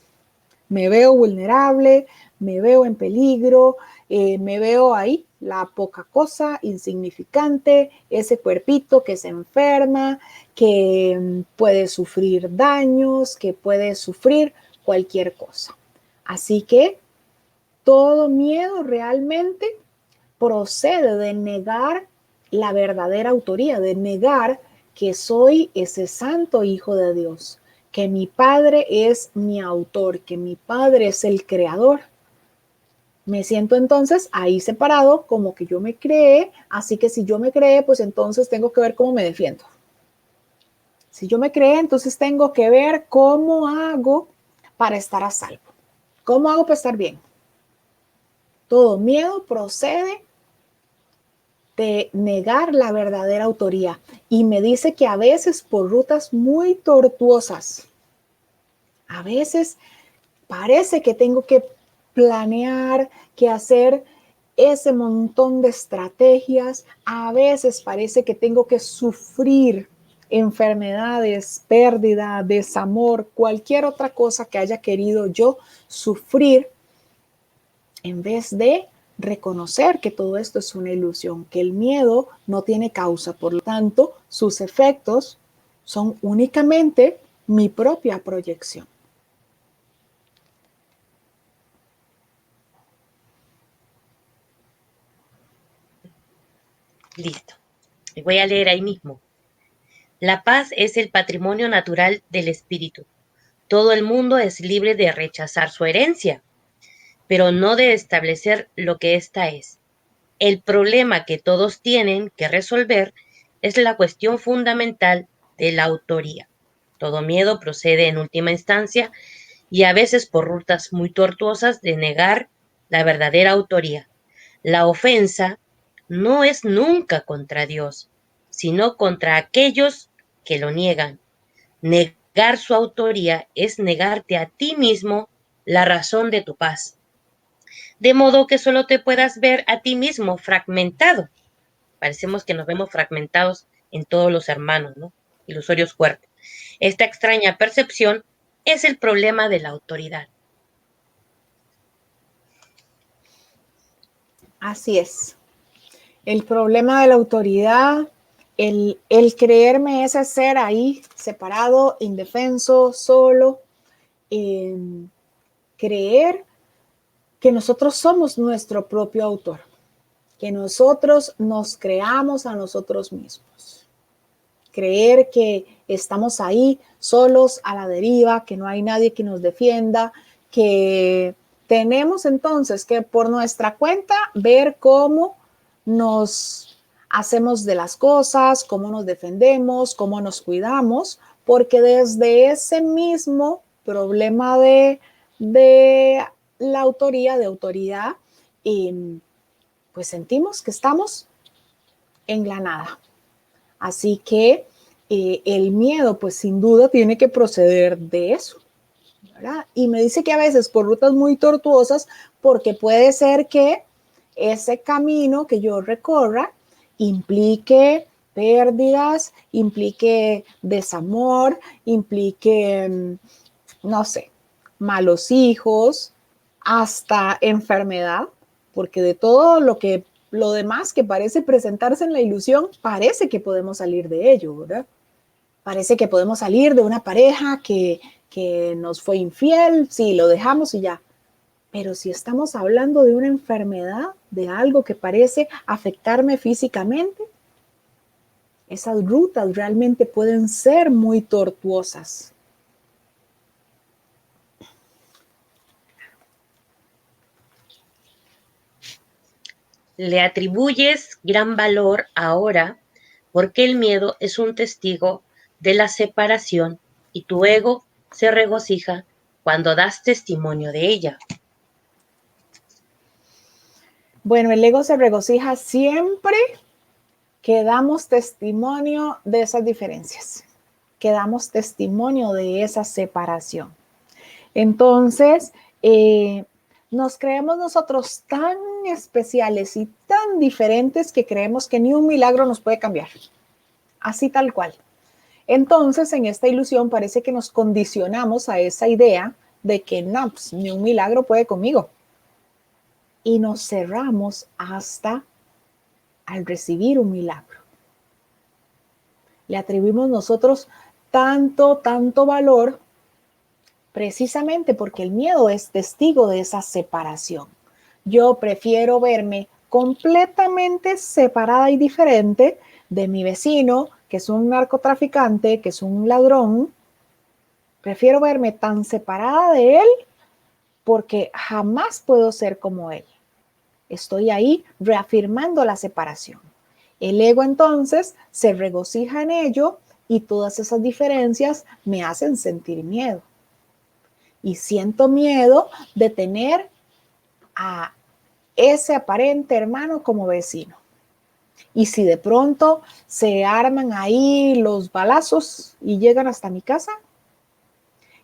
Me veo vulnerable, me veo en peligro, me veo ahí, la poca cosa, insignificante, ese cuerpito que se enferma, que puede sufrir daños, que puede sufrir cualquier cosa. Así que todo miedo realmente procede de negar la verdadera autoría, de negar que soy ese santo hijo de Dios, que mi Padre es mi autor, que mi Padre es el creador. Me siento entonces ahí separado, como que yo me creé, así que si yo me creé, pues entonces tengo que ver cómo me defiendo. Si yo me creé, entonces tengo que ver cómo hago para estar a salvo. ¿Cómo hago para estar bien? Todo miedo procede de negar la verdadera autoría, y me dice que a veces por rutas muy tortuosas, a veces parece que tengo que planear, que hacer ese montón de estrategias, a veces parece que tengo que sufrir enfermedades, pérdida, desamor, cualquier otra cosa que haya querido yo sufrir, en vez de reconocer que todo esto es una ilusión, que el miedo no tiene causa, por lo tanto, sus efectos son únicamente mi propia proyección. Listo. Y voy a leer ahí mismo. La paz es el patrimonio natural del espíritu. Todo el mundo es libre de rechazar su herencia, pero no de establecer lo que ésta es. El problema que todos tienen que resolver es la cuestión fundamental de la autoría. Todo miedo procede en última instancia y a veces por rutas muy tortuosas de negar la verdadera autoría. La ofensa no es nunca contra Dios, sino contra aquellos que lo niegan. Negar su autoría es negarte a ti mismo la razón de tu paz, de modo que solo te puedas ver a ti mismo fragmentado. Parecemos que nos vemos fragmentados en todos los hermanos, ¿no? Ilusorios cuerpos. Esta extraña percepción es el problema de la autoridad. Así es. El problema de la autoridad el creerme ese ser ahí, separado, indefenso, solo, creer que nosotros somos nuestro propio autor, que nosotros nos creamos a nosotros mismos. Creer que estamos ahí solos a la deriva, que no hay nadie que nos defienda, que tenemos entonces que por nuestra cuenta ver cómo nos hacemos de las cosas, cómo nos defendemos, cómo nos cuidamos, porque desde ese mismo problema de la autoría, de autoridad, pues sentimos que estamos en la nada. Así que el miedo, pues sin duda, tiene que proceder de eso, ¿verdad? Y me dice que a veces por rutas muy tortuosas, porque puede ser que ese camino que yo recorra implique pérdidas, implique desamor, implique, no sé, malos hijos, hasta enfermedad, porque de todo lo demás que parece presentarse en la ilusión, parece que podemos salir de ello, ¿verdad? Parece que podemos salir de una pareja que nos fue infiel, sí, lo dejamos y ya. Pero si estamos hablando de una enfermedad, de algo que parece afectarme físicamente, esas rutas realmente pueden ser muy tortuosas. Le atribuyes gran valor ahora porque el miedo es un testigo de la separación y tu ego se regocija cuando das testimonio de ella. Bueno, el ego se regocija siempre que damos testimonio de esas diferencias, que damos testimonio de esa separación. Entonces, nos creemos nosotros tan especiales y tan diferentes que creemos que ni un milagro nos puede cambiar, así tal cual. Entonces, en esta ilusión parece que nos condicionamos a esa idea de que no, pues, ni un milagro puede conmigo. Y nos cerramos hasta al recibir un milagro. Le atribuimos nosotros tanto valor precisamente porque el miedo es testigo de esa separación. Yo prefiero verme completamente separada y diferente de mi vecino, que es un narcotraficante, que es un ladrón. Prefiero verme tan separada de él porque jamás puedo ser como él. Estoy ahí reafirmando la separación. El ego entonces se regocija en ello y todas esas diferencias me hacen sentir miedo. Y siento miedo de tener a ese aparente hermano como vecino. Y si de pronto se arman ahí los balazos y llegan hasta mi casa,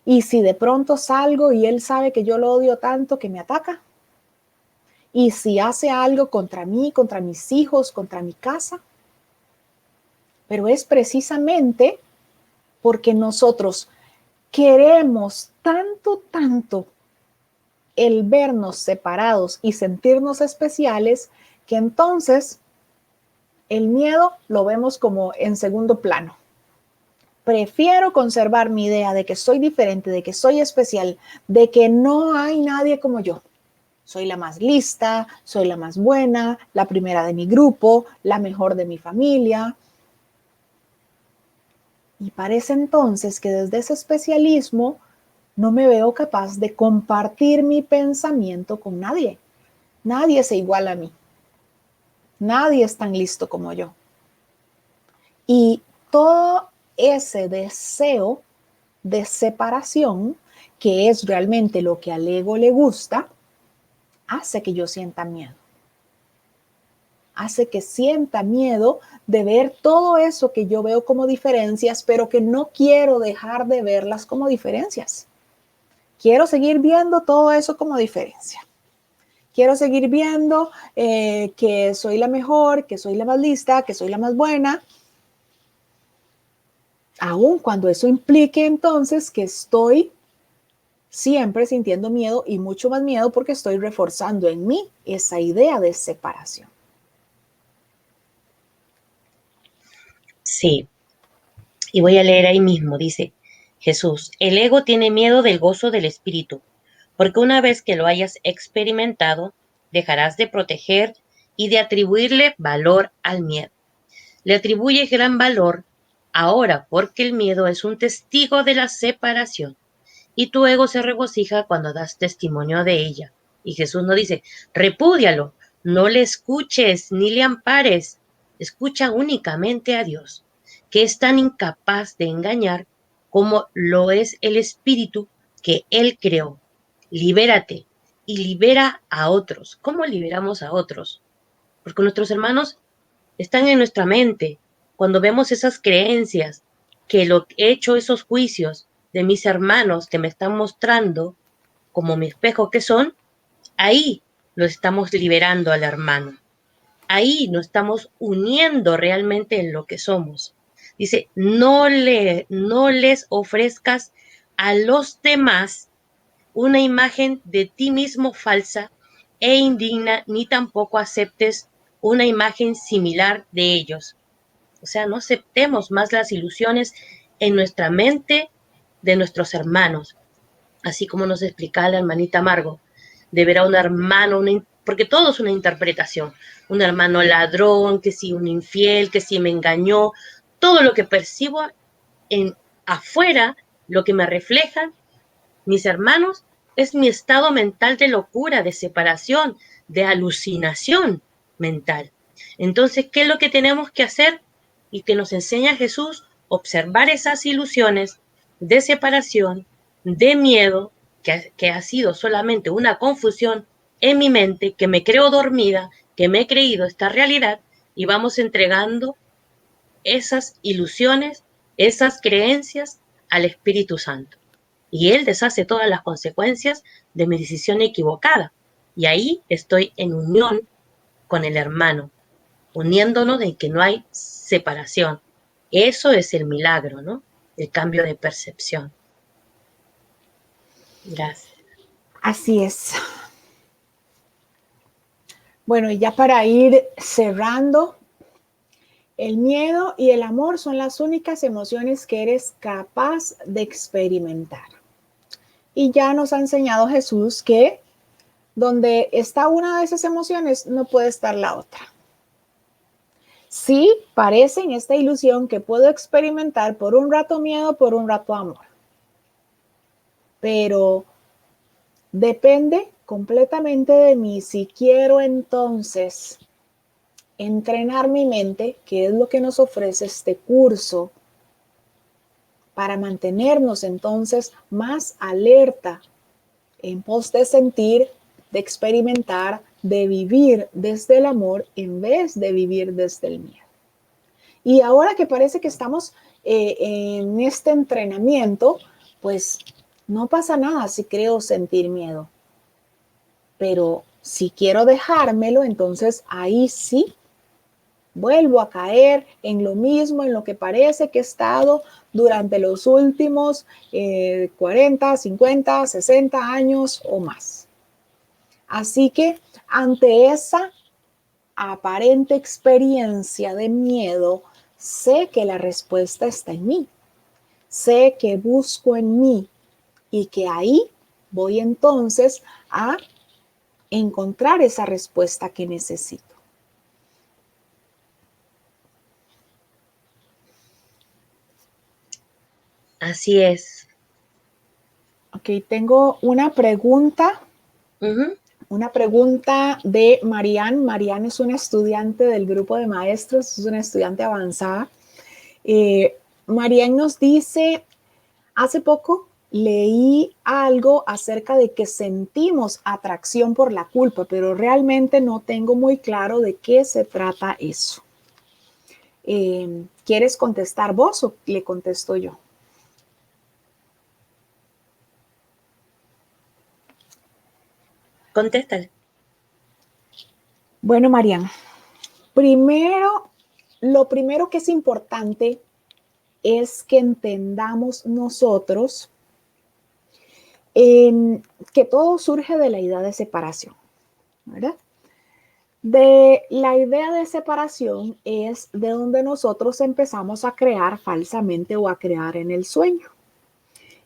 y si de pronto salgo y él sabe que yo lo odio tanto que me ataca, y si hace algo contra mí, contra mis hijos, contra mi casa, pero es precisamente porque nosotros queremos tanto el vernos separados y sentirnos especiales, que entonces el miedo lo vemos como en segundo plano. Prefiero conservar mi idea de que soy diferente, de que soy especial, de que no hay nadie como yo. Soy la más lista, soy la más buena, la primera de mi grupo, la mejor de mi familia. Y parece entonces que desde ese especialismo no me veo capaz de compartir mi pensamiento con nadie. Nadie se iguala a mí. Nadie es tan listo como yo. Y todo ese deseo de separación, que es realmente lo que al ego le gusta, hace que yo sienta miedo. Hace que sienta miedo de ver todo eso que yo veo como diferencias, pero que no quiero dejar de verlas como diferencias. Quiero seguir viendo todo eso como diferencia. Quiero seguir viendo que soy la mejor, que soy la más lista, que soy la más buena. Aun cuando eso implique entonces que estoy siempre sintiendo miedo y mucho más miedo porque estoy reforzando en mí esa idea de separación. Sí, y voy a leer ahí mismo, dice Jesús, el ego tiene miedo del gozo del espíritu, porque una vez que lo hayas experimentado, dejarás de proteger y de atribuirle valor al miedo. Le atribuyes gran valor ahora porque el miedo es un testigo de la separación y tu ego se regocija cuando das testimonio de ella. Y Jesús nos dice, repúdialo, no le escuches ni le ampares, escucha únicamente a Dios, que es tan incapaz de engañar como lo es el espíritu que Él creó. Libérate y libera a otros. ¿Cómo liberamos a otros? Porque nuestros hermanos están en nuestra mente. Cuando vemos esas creencias, que lo he hecho esos juicios de mis hermanos que me están mostrando como mi espejo que son, ahí lo estamos liberando al hermano. Ahí nos estamos uniendo realmente en lo que somos. Dice, no les ofrezcas a los demás una imagen de ti mismo falsa e indigna, ni tampoco aceptes una imagen similar de ellos. O sea, no aceptemos más las ilusiones en nuestra mente de nuestros hermanos, así como nos explicaba la hermanita Margo, de ver a un hermano, porque todo es una interpretación, un hermano ladrón, que si un infiel, que si me engañó, todo lo que percibo en afuera, lo que me reflejan mis hermanos, es mi estado mental de locura, de separación, de alucinación mental. Entonces, ¿qué es lo que tenemos que hacer? Y que nos enseña Jesús, observar esas ilusiones de separación, de miedo, que ha sido solamente una confusión en mi mente, que me creo dormida, que me he creído esta realidad, y vamos entregando esas ilusiones, esas creencias al Espíritu Santo. Y Él deshace todas las consecuencias de mi decisión equivocada. Y ahí estoy en unión con el hermano, uniéndonos de que no hay separación. Eso es el milagro, ¿no? El cambio de percepción. Gracias. Así es. Bueno, y ya para ir cerrando, el miedo y el amor son las únicas emociones que eres capaz de experimentar. Y ya nos ha enseñado Jesús que donde está una de esas emociones no puede estar la otra. Sí, parece en esta ilusión que puedo experimentar por un rato miedo, por un rato amor. Pero depende completamente de mí si quiero entonces entrenar mi mente, que es lo que nos ofrece este curso, para mantenernos entonces más alerta en pos de sentir, de experimentar, de vivir desde el amor en vez de vivir desde el miedo. Y ahora que parece que estamos en este entrenamiento, pues no pasa nada si creo sentir miedo. Pero si quiero dejármelo, entonces ahí sí vuelvo a caer en lo mismo, en lo que parece que he estado durante los últimos 40, 50, 60 años o más. Así que ante esa aparente experiencia de miedo, sé que la respuesta está en mí. Sé que busco en mí y que ahí voy entonces a encontrar esa respuesta que necesito. Así es. Ok, tengo una pregunta. Una pregunta de Marianne. Marianne es una estudiante del grupo de maestros, es una estudiante avanzada. Marianne nos dice, hace poco leí algo acerca de que sentimos atracción por la culpa, pero realmente no tengo muy claro de qué se trata eso. ¿Quieres contestar vos o le contesto yo? Contéstale. Bueno, Marianne, lo primero que es importante es que entendamos nosotros que todo surge de la idea de separación, ¿verdad? De la idea de separación es de donde nosotros empezamos a crear falsamente o a crear en el sueño.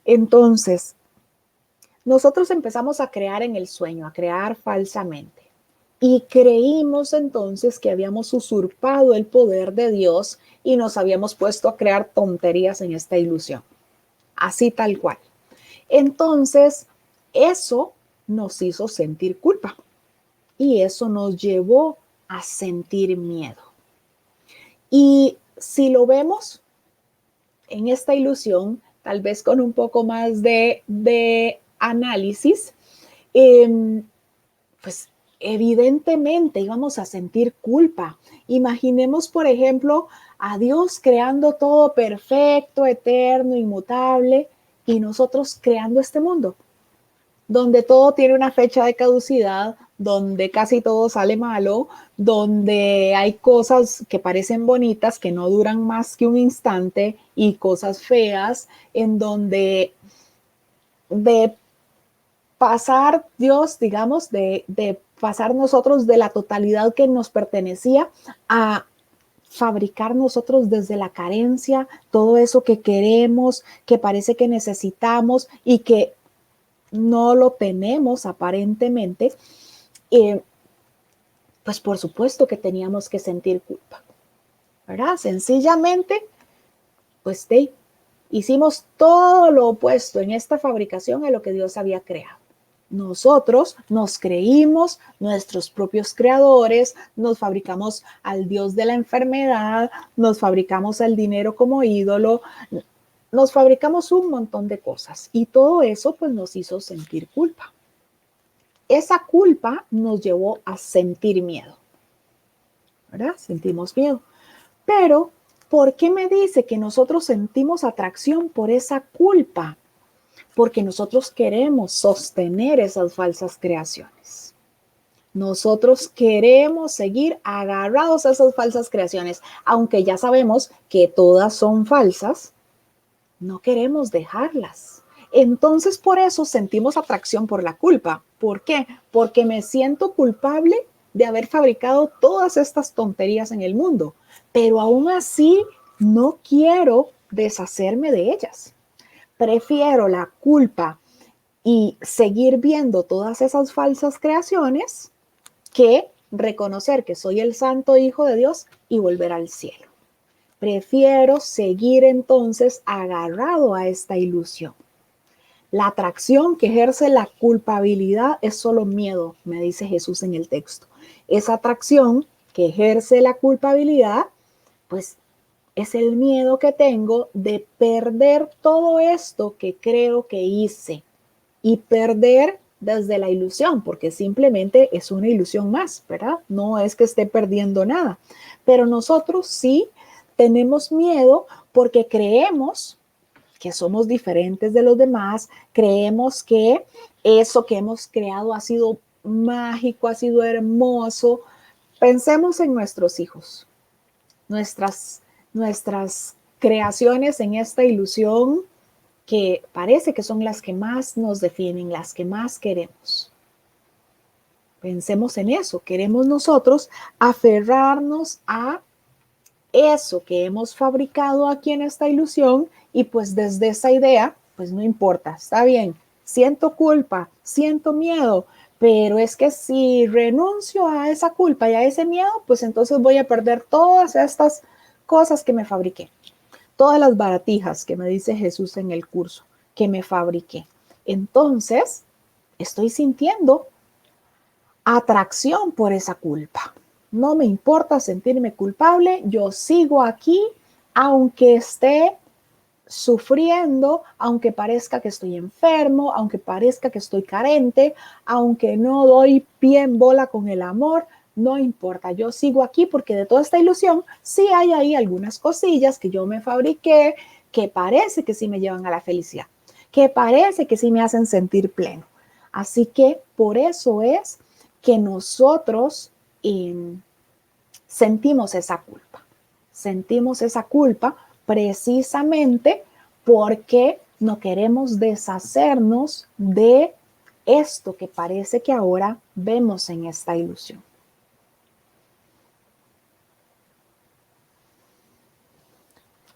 Entonces, nosotros empezamos a crear en el sueño, a crear falsamente. Y creímos entonces que habíamos usurpado el poder de Dios y nos habíamos puesto a crear tonterías en esta ilusión. Así tal cual. Entonces, eso nos hizo sentir culpa y eso nos llevó a sentir miedo. Y si lo vemos en esta ilusión, tal vez con un poco más de análisis, pues evidentemente íbamos a sentir culpa. Imaginemos, por ejemplo, a Dios creando todo perfecto, eterno, inmutable, y nosotros creando este mundo, donde todo tiene una fecha de caducidad, donde casi todo sale malo, donde hay cosas que parecen bonitas, que no duran más que un instante, y cosas feas, en donde de pasar Dios, digamos, de pasar nosotros de la totalidad que nos pertenecía a fabricar nosotros desde la carencia todo eso que queremos, que parece que necesitamos y que no lo tenemos aparentemente, pues por supuesto que teníamos que sentir culpa, ¿verdad? Sencillamente, pues hicimos todo lo opuesto en esta fabricación a lo que Dios había creado. Nosotros nos creímos nuestros propios creadores, nos fabricamos al Dios de la enfermedad, nos fabricamos al dinero como ídolo, nos fabricamos un montón de cosas y todo eso pues nos hizo sentir culpa. Esa culpa nos llevó a sentir miedo, ¿verdad? Sentimos miedo. Pero, ¿por qué me dice que nosotros sentimos atracción por esa culpa? Porque nosotros queremos sostener esas falsas creaciones. Nosotros queremos seguir agarrados a esas falsas creaciones, aunque ya sabemos que todas son falsas, no queremos dejarlas. Entonces por eso sentimos atracción por la culpa. ¿Por qué? Porque me siento culpable de haber fabricado todas estas tonterías en el mundo, pero aún así no quiero deshacerme de ellas. Prefiero la culpa y seguir viendo todas esas falsas creaciones que reconocer que soy el santo hijo de Dios y volver al cielo. Prefiero seguir entonces agarrado a esta ilusión. La atracción que ejerce la culpabilidad es solo miedo, me dice Jesús en el texto. Esa atracción que ejerce la culpabilidad, pues es el miedo que tengo de perder todo esto que creo que hice y perder desde la ilusión, porque simplemente es una ilusión más, ¿verdad? No es que esté perdiendo nada, pero nosotros sí tenemos miedo porque creemos que somos diferentes de los demás, creemos que eso que hemos creado ha sido mágico, ha sido hermoso. Pensemos en nuestros hijos, nuestras creaciones en esta ilusión que parece que son las que más nos definen, las que más queremos. Pensemos en eso, queremos nosotros aferrarnos a eso que hemos fabricado aquí en esta ilusión y pues desde esa idea, pues no importa, está bien, siento culpa, siento miedo, pero es que si renuncio a esa culpa y a ese miedo, pues entonces voy a perder todas estas cosas que me fabriqué, todas las baratijas que me dice Jesús en el curso, que me fabriqué. Entonces, estoy sintiendo atracción por esa culpa. No me importa sentirme culpable, yo sigo aquí, aunque esté sufriendo, aunque parezca que estoy enfermo, aunque parezca que estoy carente, aunque no doy pie en bola con el amor, no importa, yo sigo aquí porque de toda esta ilusión sí hay ahí algunas cosillas que yo me fabriqué que parece que sí me llevan a la felicidad, que parece que sí me hacen sentir pleno. Así que por eso es que nosotros sentimos esa culpa. Sentimos esa culpa precisamente porque no queremos deshacernos de esto que parece que ahora vemos en esta ilusión.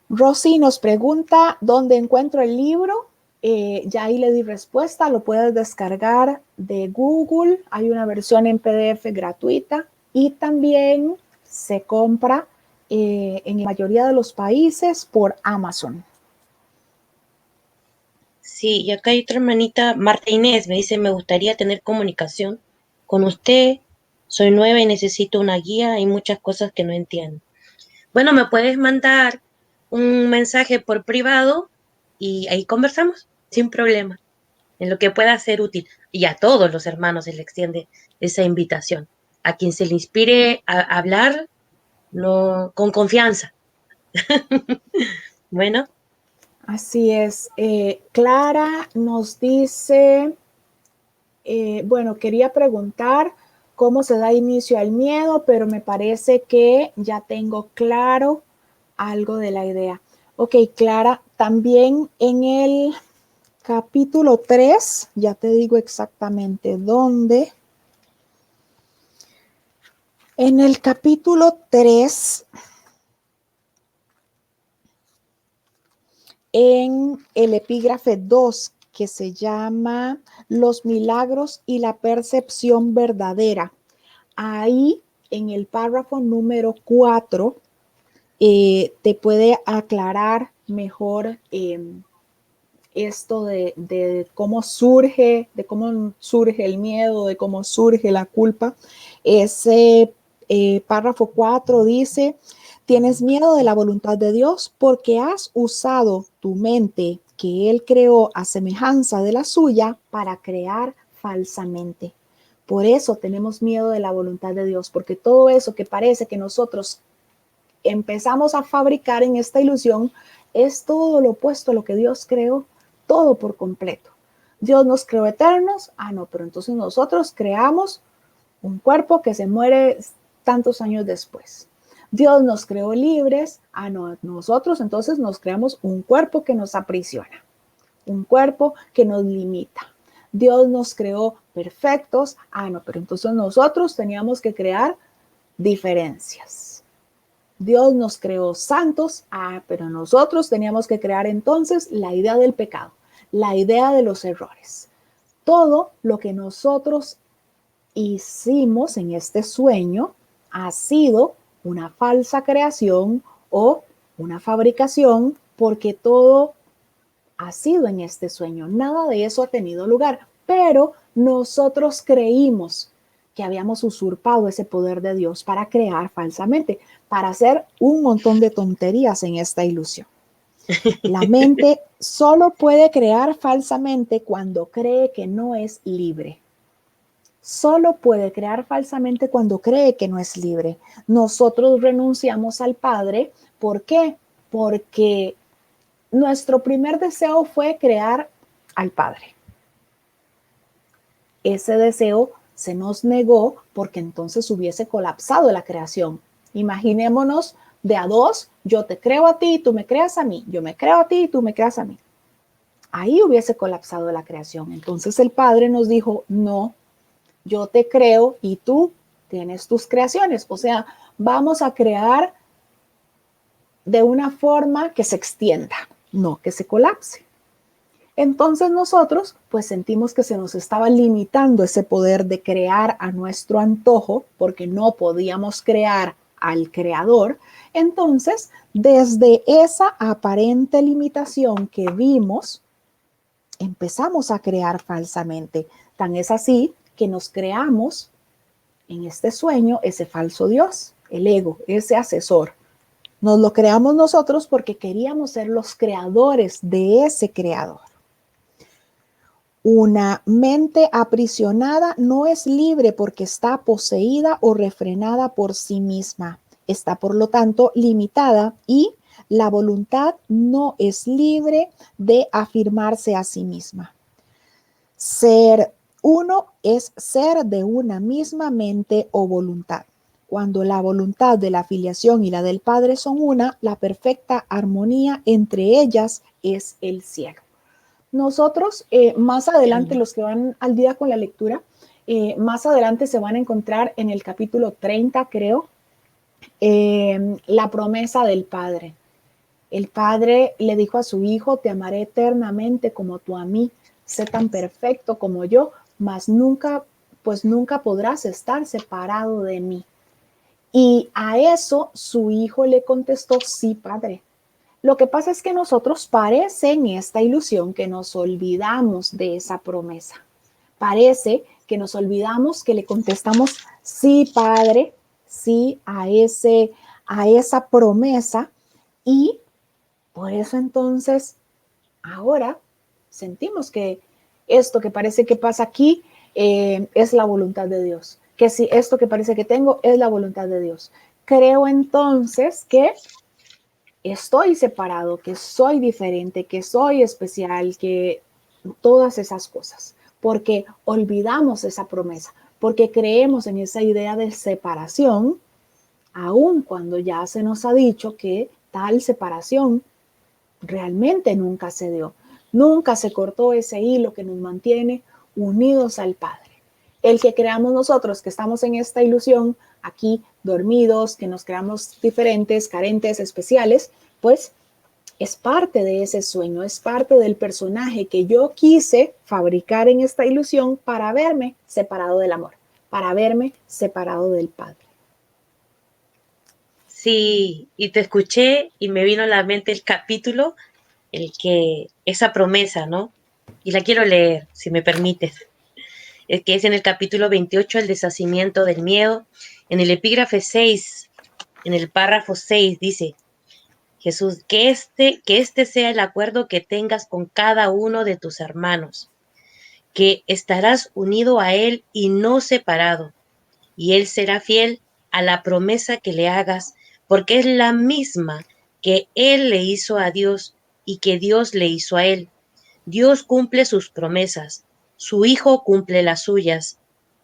Rosy nos pregunta dónde encuentro el libro. Ya ahí le di respuesta, lo puedes descargar de Google, hay una versión en PDF gratuita y también se compra en la mayoría de los países por Amazon. Sí, y acá hay otra hermanita, Marta Inés, me dice, me gustaría tener comunicación con usted. Soy nueva y necesito una guía. Hay muchas cosas que no entiendo. Bueno, me puedes mandar un mensaje por privado y ahí conversamos, sin problema, en lo que pueda ser útil. Y a todos los hermanos se le extiende esa invitación. A quien se le inspire a hablar, no, con confianza. Bueno, Así es. Clara nos dice, bueno, quería preguntar cómo se da inicio al miedo, pero me parece que ya tengo claro algo de la idea. Ok, Clara, también en el capítulo 3, ya te digo exactamente dónde. En el capítulo 3, en el epígrafe 2, que se llama Los milagros y la percepción verdadera. Ahí, en el párrafo número 4, te puede aclarar mejor esto de cómo surge el miedo, de cómo surge la culpa. Ese párrafo 4 dice, tienes miedo de la voluntad de Dios porque has usado tu mente que Él creó a semejanza de la suya para crear falsamente. Por eso tenemos miedo de la voluntad de Dios, porque todo eso que parece que nosotros empezamos a fabricar en esta ilusión es todo lo opuesto a lo que Dios creó, todo por completo. Dios nos creó eternos, no, pero entonces nosotros creamos un cuerpo que se muere tantos años después. Dios nos creó libres, no, nosotros entonces nos creamos un cuerpo que nos aprisiona, un cuerpo que nos limita. Dios nos creó perfectos, no, pero entonces nosotros teníamos que crear diferencias. Dios nos creó santos, pero nosotros teníamos que crear entonces la idea del pecado, la idea de los errores. Todo lo que nosotros hicimos en este sueño ha sido una falsa creación o una fabricación, porque todo ha sido en este sueño. Nada de eso ha tenido lugar, pero nosotros creímos que habíamos usurpado ese poder de Dios para crear falsamente, para hacer un montón de tonterías en esta ilusión. La mente solo puede crear falsamente cuando cree que no es libre. Solo puede crear falsamente cuando cree que no es libre. Nosotros renunciamos al Padre. ¿Por qué? Porque nuestro primer deseo fue crear al Padre. Ese deseo se nos negó porque entonces hubiese colapsado la creación. Imaginémonos de a dos, yo te creo a ti, tú me creas a mí, yo me creo a ti y tú me creas a mí. Ahí hubiese colapsado la creación. Entonces el Padre nos dijo, no, yo te creo y tú tienes tus creaciones. O sea, vamos a crear de una forma que se extienda, no que se colapse. Entonces nosotros pues sentimos que se nos estaba limitando ese poder de crear a nuestro antojo porque no podíamos crear al creador. Entonces, desde esa aparente limitación que vimos, empezamos a crear falsamente. Tan es así que nos creamos en este sueño ese falso Dios, el ego, ese asesor. Nos lo creamos nosotros porque queríamos ser los creadores de ese creador. Una mente aprisionada no es libre porque está poseída o refrenada por sí misma. Está, por lo tanto, limitada y la voluntad no es libre de afirmarse a sí misma. Ser uno es ser de una misma mente o voluntad. Cuando la voluntad de la filiación y la del Padre son una, la perfecta armonía entre ellas es el cielo. Nosotros, más adelante, los que van al día con la lectura, más adelante se van a encontrar en el capítulo 30, creo, la promesa del Padre. El Padre le dijo a su Hijo, te amaré eternamente como tú a mí, sé tan perfecto como yo, mas nunca, pues nunca podrás estar separado de mí. Y a eso su Hijo le contestó, sí, Padre. Lo que pasa es que nosotros parece en esta ilusión que nos olvidamos de esa promesa. Parece que nos olvidamos que le contestamos sí, Padre, sí a esa promesa, y por eso entonces ahora sentimos que esto que parece que pasa aquí es la voluntad de Dios, que si esto que parece que tengo es la voluntad de Dios. Creo entonces que estoy separado, que soy diferente, que soy especial, que todas esas cosas, porque olvidamos esa promesa, porque creemos en esa idea de separación, aun cuando ya se nos ha dicho que tal separación realmente nunca se dio, nunca se cortó ese hilo que nos mantiene unidos al Padre. El que creamos nosotros, que estamos en esta ilusión, aquí dormidos, que nos creamos diferentes, carentes, especiales, pues es parte de ese sueño, es parte del personaje que yo quise fabricar en esta ilusión para verme separado del amor, para verme separado del Padre. Sí, y te escuché y me vino a la mente el capítulo, el que, esa promesa, ¿no? Y la quiero leer, si me permites. El que es en el capítulo 28, el deshacimiento del miedo. En el epígrafe 6, en el párrafo 6, dice, Jesús, que este sea el acuerdo que tengas con cada uno de tus hermanos, que estarás unido a Él y no separado, y Él será fiel a la promesa que le hagas, porque es la misma que Él le hizo a Dios y que Dios le hizo a Él. Dios cumple sus promesas, su Hijo cumple las suyas.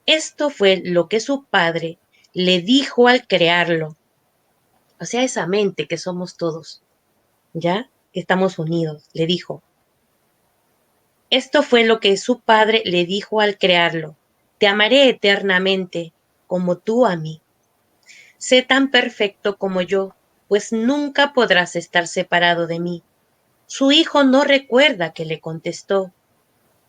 Esto fue lo que su Padre le dijo al crearlo, o sea, esa mente que somos todos, ¿ya? Que estamos unidos, le dijo. Esto fue lo que su Padre le dijo al crearlo. Te amaré eternamente, como tú a mí. Sé tan perfecto como yo, pues nunca podrás estar separado de mí. Su hijo no recuerda que le contestó,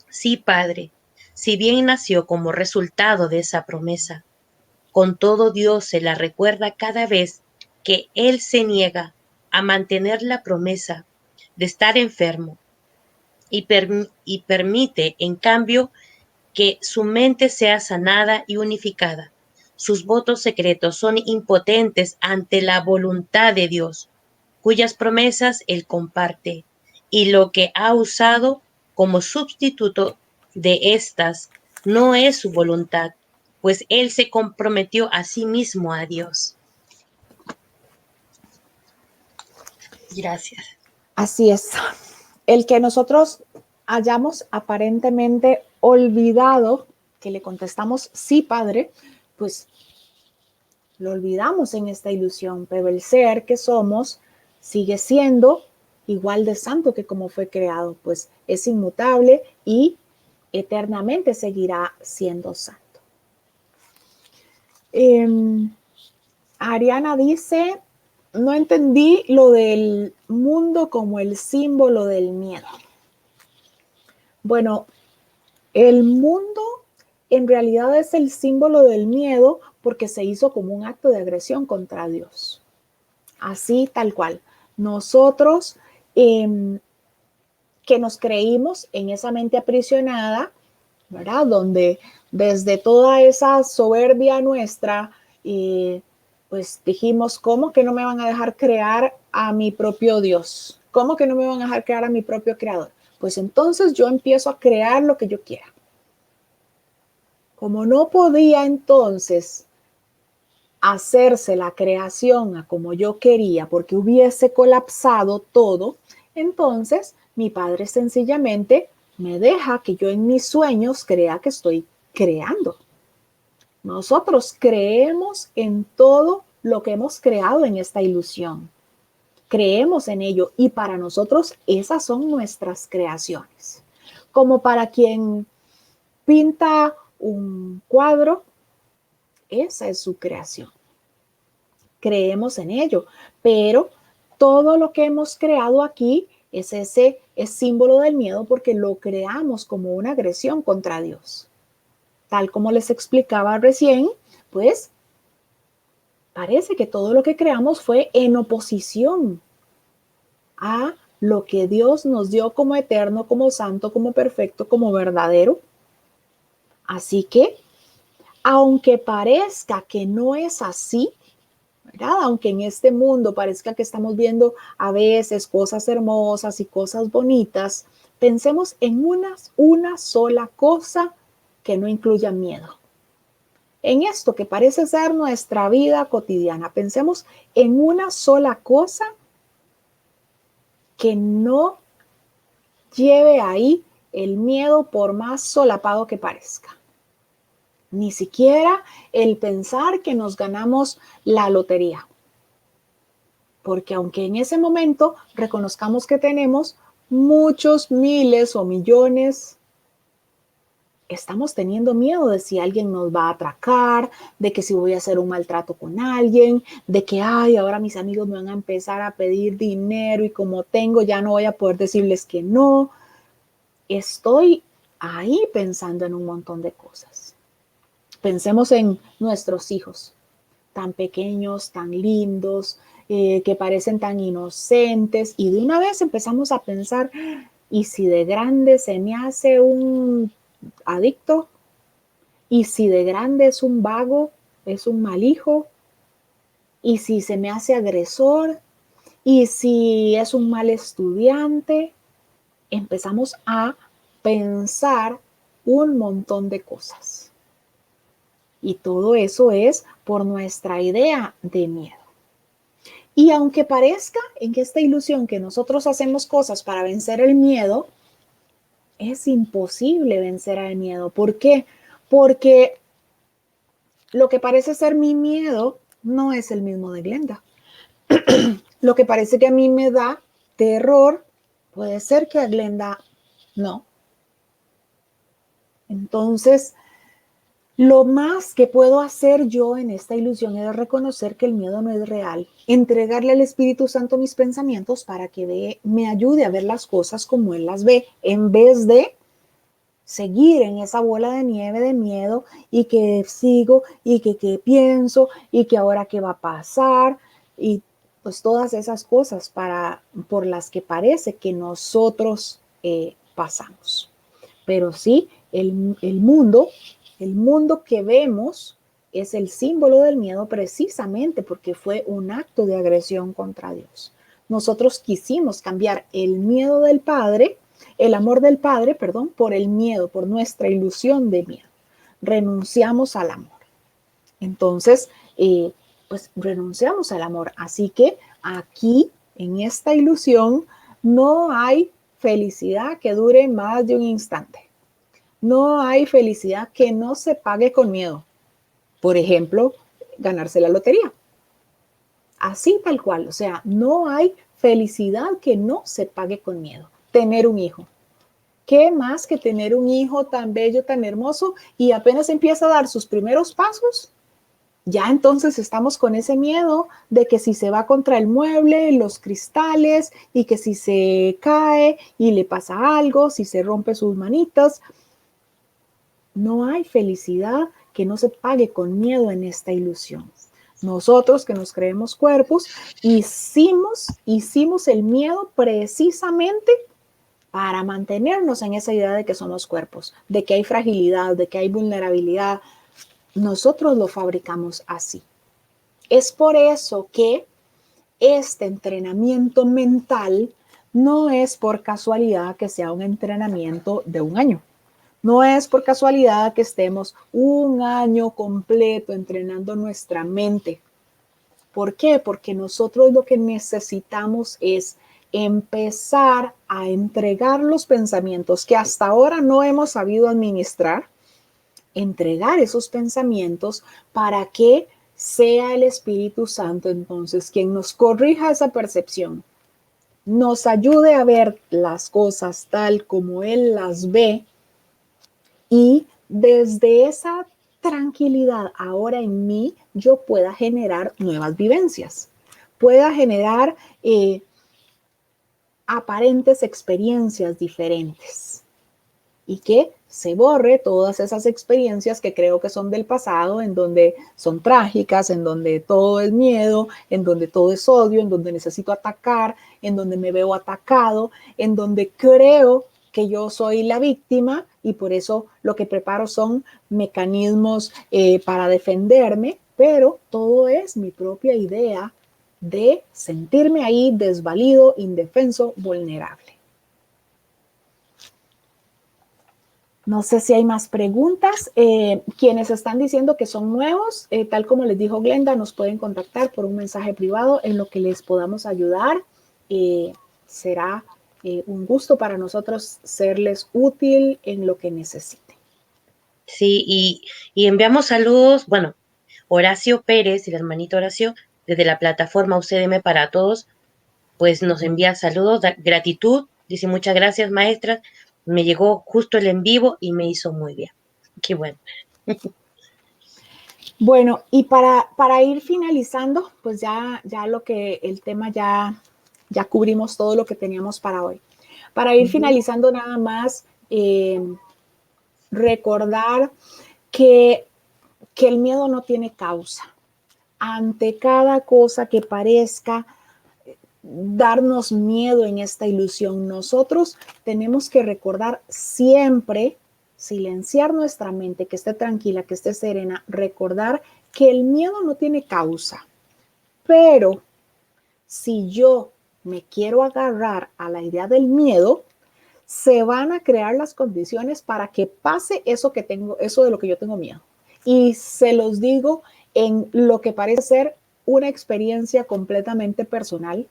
sí, Padre, si bien nació como resultado de esa promesa. Con todo Dios se la recuerda cada vez que Él se niega a mantener la promesa de estar enfermo y permite, en cambio, que su mente sea sanada y unificada. Sus votos secretos son impotentes ante la voluntad de Dios, cuyas promesas Él comparte, y lo que ha usado como sustituto de estas no es su voluntad, pues Él se comprometió a sí mismo a Dios. Gracias. Así es. El que nosotros hayamos aparentemente olvidado que le contestamos sí, Padre, pues lo olvidamos en esta ilusión, pero el ser que somos sigue siendo igual de santo que como fue creado, pues es inmutable y eternamente seguirá siendo santo. Eh, Ariana dice, no entendí lo del mundo como el símbolo del miedo. Bueno, el mundo en realidad es el símbolo del miedo porque se hizo como un acto de agresión contra Dios. Así tal cual. Nosotros que nos creímos en esa mente aprisionada, ¿verdad? Donde desde toda esa soberbia nuestra, pues dijimos, ¿cómo que no me van a dejar crear a mi propio Dios? ¿Cómo que no me van a dejar crear a mi propio creador? Pues entonces yo empiezo a crear lo que yo quiera. Como no podía entonces hacerse la creación a como yo quería porque hubiese colapsado todo, entonces mi padre sencillamente me deja que yo en mis sueños crea que estoy creando. Nosotros creemos en todo lo que hemos creado en esta ilusión. Creemos en ello y para nosotros esas son nuestras creaciones. Como para quien pinta un cuadro, esa es su creación. Creemos en ello, pero todo lo que hemos creado aquí es símbolo del miedo porque lo creamos como una agresión contra Dios. Tal como les explicaba recién, pues parece que todo lo que creamos fue en oposición a lo que Dios nos dio como eterno, como santo, como perfecto, como verdadero. Así que, aunque parezca que no es así, ¿verdad? Aunque en este mundo parezca que estamos viendo a veces cosas hermosas y cosas bonitas, pensemos en una sola cosa que no incluya miedo. En esto que parece ser nuestra vida cotidiana, pensemos en una sola cosa que no lleve ahí el miedo por más solapado que parezca. Ni siquiera el pensar que nos ganamos la lotería. Porque aunque en ese momento reconozcamos que tenemos muchos miles o millones, estamos teniendo miedo de si alguien nos va a atracar, de que si voy a hacer un maltrato con alguien, de que, ay, ahora mis amigos me van a empezar a pedir dinero y como tengo ya no voy a poder decirles que no. Estoy ahí pensando en un montón de cosas. Pensemos en nuestros hijos, tan pequeños, tan lindos, que parecen tan inocentes, y de una vez empezamos a pensar, ¿y si de grande se me hace un adicto? ¿Y si de grande es un vago, es un mal hijo? ¿Y si se me hace agresor? ¿Y si es un mal estudiante? Empezamos a pensar un montón de cosas. Y todo eso es por nuestra idea de miedo. Y aunque parezca en esta ilusión que nosotros hacemos cosas para vencer el miedo, es imposible vencer al miedo. ¿Por qué? Porque lo que parece ser mi miedo no es el mismo de Glenda. Lo que parece que a mí me da terror puede ser que a Glenda no. Entonces, lo más que puedo hacer yo en esta ilusión es reconocer que el miedo no es real, entregarle al Espíritu Santo mis pensamientos para que me ayude a ver las cosas como Él las ve, en vez de seguir en esa bola de nieve de miedo y que sigo y que pienso y que ahora qué va a pasar y pues todas esas cosas por las que parece que nosotros pasamos. Pero sí, el mundo que vemos es el símbolo del miedo precisamente porque fue un acto de agresión contra Dios. Nosotros quisimos cambiar el miedo del Padre, el amor del Padre, perdón, por el miedo, por nuestra ilusión de miedo. Renunciamos al amor. Entonces, pues renunciamos al amor. Así que aquí, en esta ilusión, no hay felicidad que dure más de un instante. No hay felicidad que no se pague con miedo. Por ejemplo, ganarse la lotería. Así tal cual. O sea, no hay felicidad que no se pague con miedo. Tener un hijo. ¿Qué más que tener un hijo tan bello, tan hermoso y apenas empieza a dar sus primeros pasos? Ya entonces estamos con ese miedo de que si se va contra el mueble, los cristales, y que si se cae y le pasa algo, si se rompe sus manitas. No hay felicidad que no se pague con miedo en esta ilusión. Nosotros que nos creemos cuerpos, hicimos el miedo precisamente para mantenernos en esa idea de que somos cuerpos, de que hay fragilidad, de que hay vulnerabilidad. Nosotros lo fabricamos así. Es por eso que este entrenamiento mental no es por casualidad que sea un entrenamiento de un año. No es por casualidad que estemos un año completo entrenando nuestra mente. ¿Por qué? Porque nosotros lo que necesitamos es empezar a entregar los pensamientos que hasta ahora no hemos sabido administrar, entregar esos pensamientos para que sea el Espíritu Santo entonces quien nos corrija esa percepción, nos ayude a ver las cosas tal como Él las ve y desde esa tranquilidad ahora en mí yo pueda generar nuevas vivencias. pueda generar aparentes experiencias diferentes y que se borre todas esas experiencias que creo que son del pasado, en donde son trágicas, en donde todo es miedo, en donde todo es odio, en donde necesito atacar, en donde me veo atacado, en donde creo que yo soy la víctima y por eso lo que preparo son mecanismos para defenderme, pero todo es mi propia idea de sentirme ahí desvalido, indefenso, vulnerable. No sé si hay más preguntas. Quienes están diciendo que son nuevos, tal como les dijo Glenda, nos pueden contactar por un mensaje privado en lo que les podamos ayudar. Será un gusto para nosotros serles útil en lo que necesiten. Sí, y enviamos saludos, bueno, Horacio Pérez, el hermanito Horacio, desde la plataforma UCDM para Todos, pues nos envía saludos, gratitud, dice muchas gracias maestras, me llegó justo el en vivo y me hizo muy bien. Qué bueno. Bueno, y para ir finalizando, pues ya lo que el tema ya cubrimos todo lo que teníamos para hoy. Para ir finalizando nada más, recordar que el miedo no tiene causa. Ante cada cosa que parezca darnos miedo en esta ilusión, nosotros tenemos que recordar siempre, silenciar nuestra mente, que esté tranquila, que esté serena, recordar que el miedo no tiene causa. Pero si yo me quiero agarrar a la idea del miedo, se van a crear las condiciones para que pase eso que tengo, eso de lo que yo tengo miedo. Y se los digo en lo que parece ser una experiencia completamente personal.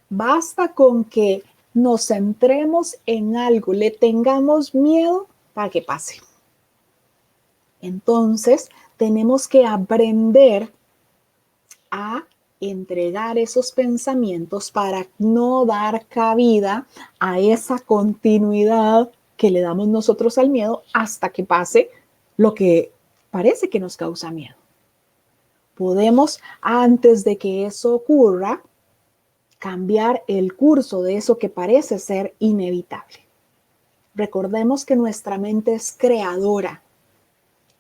Basta con que nos centremos en algo, le tengamos miedo para que pase. Entonces, tenemos que aprender a entregar esos pensamientos para no dar cabida a esa continuidad que le damos nosotros al miedo hasta que pase lo que parece que nos causa miedo. Podemos, antes de que eso ocurra, cambiar el curso de eso que parece ser inevitable. Recordemos que nuestra mente es creadora.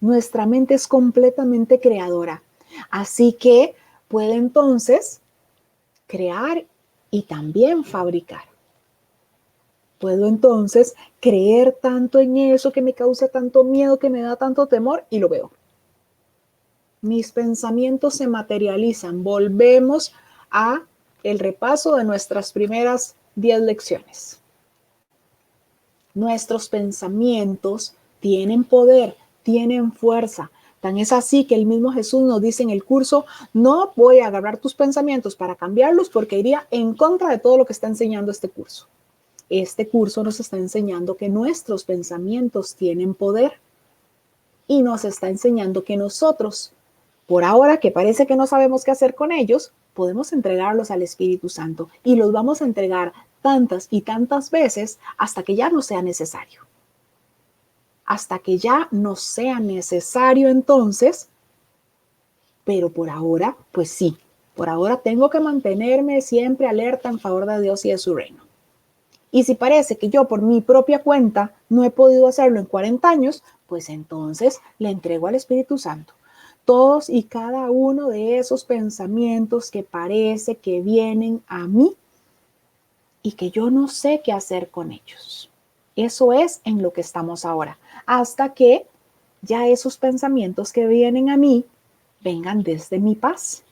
Nuestra mente es completamente creadora. Así que puede entonces crear y también fabricar. Puedo entonces creer tanto en eso que me causa tanto miedo, que me da tanto temor y lo veo. Mis pensamientos se materializan. Volvemos a el repaso de nuestras primeras 10 lecciones. Nuestros pensamientos tienen poder, tienen fuerza. Tan es así que el mismo Jesús nos dice en el curso, no voy a agarrar tus pensamientos para cambiarlos porque iría en contra de todo lo que está enseñando este curso. Este curso nos está enseñando que nuestros pensamientos tienen poder y nos está enseñando que nosotros, por ahora que parece que no sabemos qué hacer con ellos, podemos entregarlos al Espíritu Santo y los vamos a entregar tantas y tantas veces hasta que ya no sea necesario. Hasta que ya no sea necesario entonces, pero por ahora, pues sí, por ahora tengo que mantenerme siempre alerta en favor de Dios y de su reino. Y si parece que yo por mi propia cuenta no he podido hacerlo en 40 años, pues entonces le entrego al Espíritu Santo todos y cada uno de esos pensamientos que parece que vienen a mí y que yo no sé qué hacer con ellos. Eso es en lo que estamos ahora, hasta que ya esos pensamientos que vienen a mí vengan desde mi paz.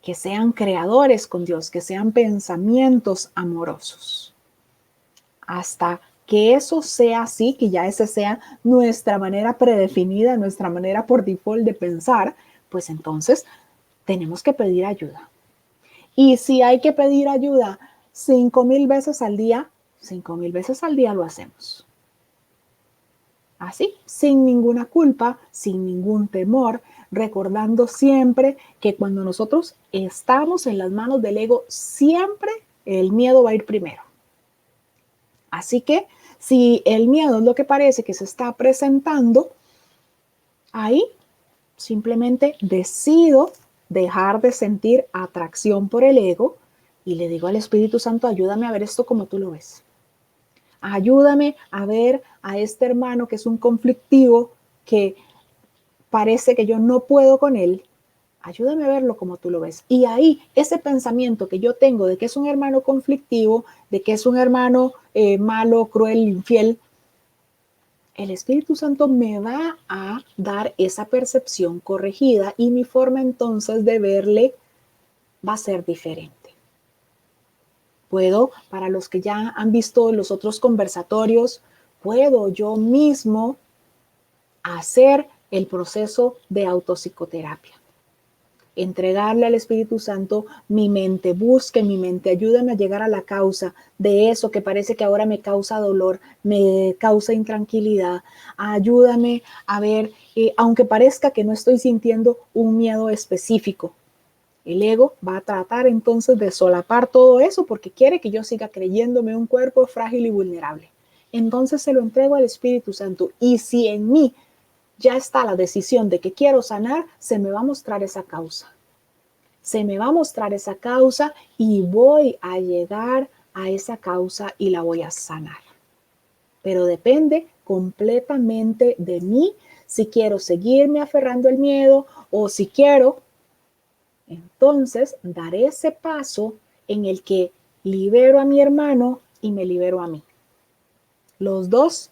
Que sean creadores con Dios, que sean pensamientos amorosos. Hasta que eso sea así, que ya esa sea nuestra manera predefinida, nuestra manera por default de pensar, pues entonces tenemos que pedir ayuda. Y si hay que pedir ayuda 5,000 veces al día, 5,000 veces al día lo hacemos. Así, sin ninguna culpa, sin ningún temor, recordando siempre que cuando nosotros estamos en las manos del ego, siempre el miedo va a ir primero. Así que si el miedo es lo que parece que se está presentando, ahí simplemente decido dejar de sentir atracción por el ego y le digo al Espíritu Santo, ayúdame a ver esto como tú lo ves. Ayúdame a ver a este hermano que es un conflictivo, que parece que yo no puedo con él. Ayúdame a verlo como tú lo ves. Y ahí, ese pensamiento que yo tengo de que es un hermano conflictivo, de que es un hermano malo, cruel, infiel, el Espíritu Santo me va a dar esa percepción corregida y mi forma entonces de verle va a ser diferente. Puedo, para los que ya han visto los otros conversatorios, puedo yo mismo hacer el proceso de autopsicoterapia. Entregarle al Espíritu Santo mi mente, busque mi mente, ayúdame a llegar a la causa de eso que parece que ahora me causa dolor, me causa intranquilidad. Ayúdame a ver, aunque parezca que no estoy sintiendo un miedo específico, el ego va a tratar entonces de solapar todo eso porque quiere que yo siga creyéndome un cuerpo frágil y vulnerable. Entonces se lo entrego al Espíritu Santo y si en mí ya está la decisión de que quiero sanar, se me va a mostrar esa causa. Se me va a mostrar esa causa y voy a llegar a esa causa y la voy a sanar. Pero depende completamente de mí si quiero seguirme aferrando al miedo o si quiero entonces dar ese paso en el que libero a mi hermano y me libero a mí. Los dos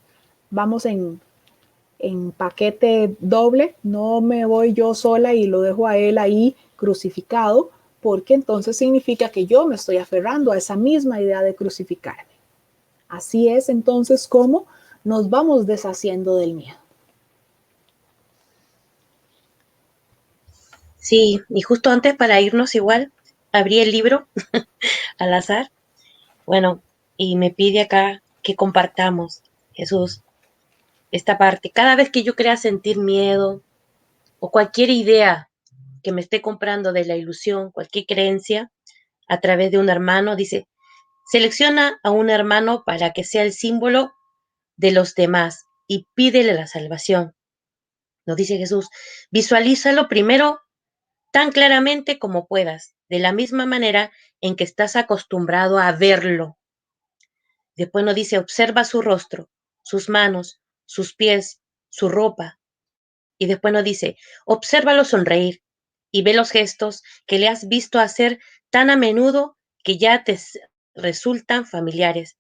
vamos en paquete doble, no me voy yo sola y lo dejo a él ahí crucificado, porque entonces significa que yo me estoy aferrando a esa misma idea de crucificarme. Así es entonces como nos vamos deshaciendo del miedo. Sí, y justo antes para irnos igual, abrí el libro al azar, bueno, y me pide acá que compartamos, Jesús, esta parte. Cada vez que yo crea sentir miedo o cualquier idea que me esté comprando de la ilusión, cualquier creencia, a través de un hermano, dice, selecciona a un hermano para que sea el símbolo de los demás y pídele la salvación. Nos dice Jesús, visualízalo primero tan claramente como puedas, de la misma manera en que estás acostumbrado a verlo. Después nos dice, observa su rostro, sus manos, sus pies, su ropa. Y después nos dice, obsérvalo sonreír y ve los gestos que le has visto hacer tan a menudo que ya te resultan familiares.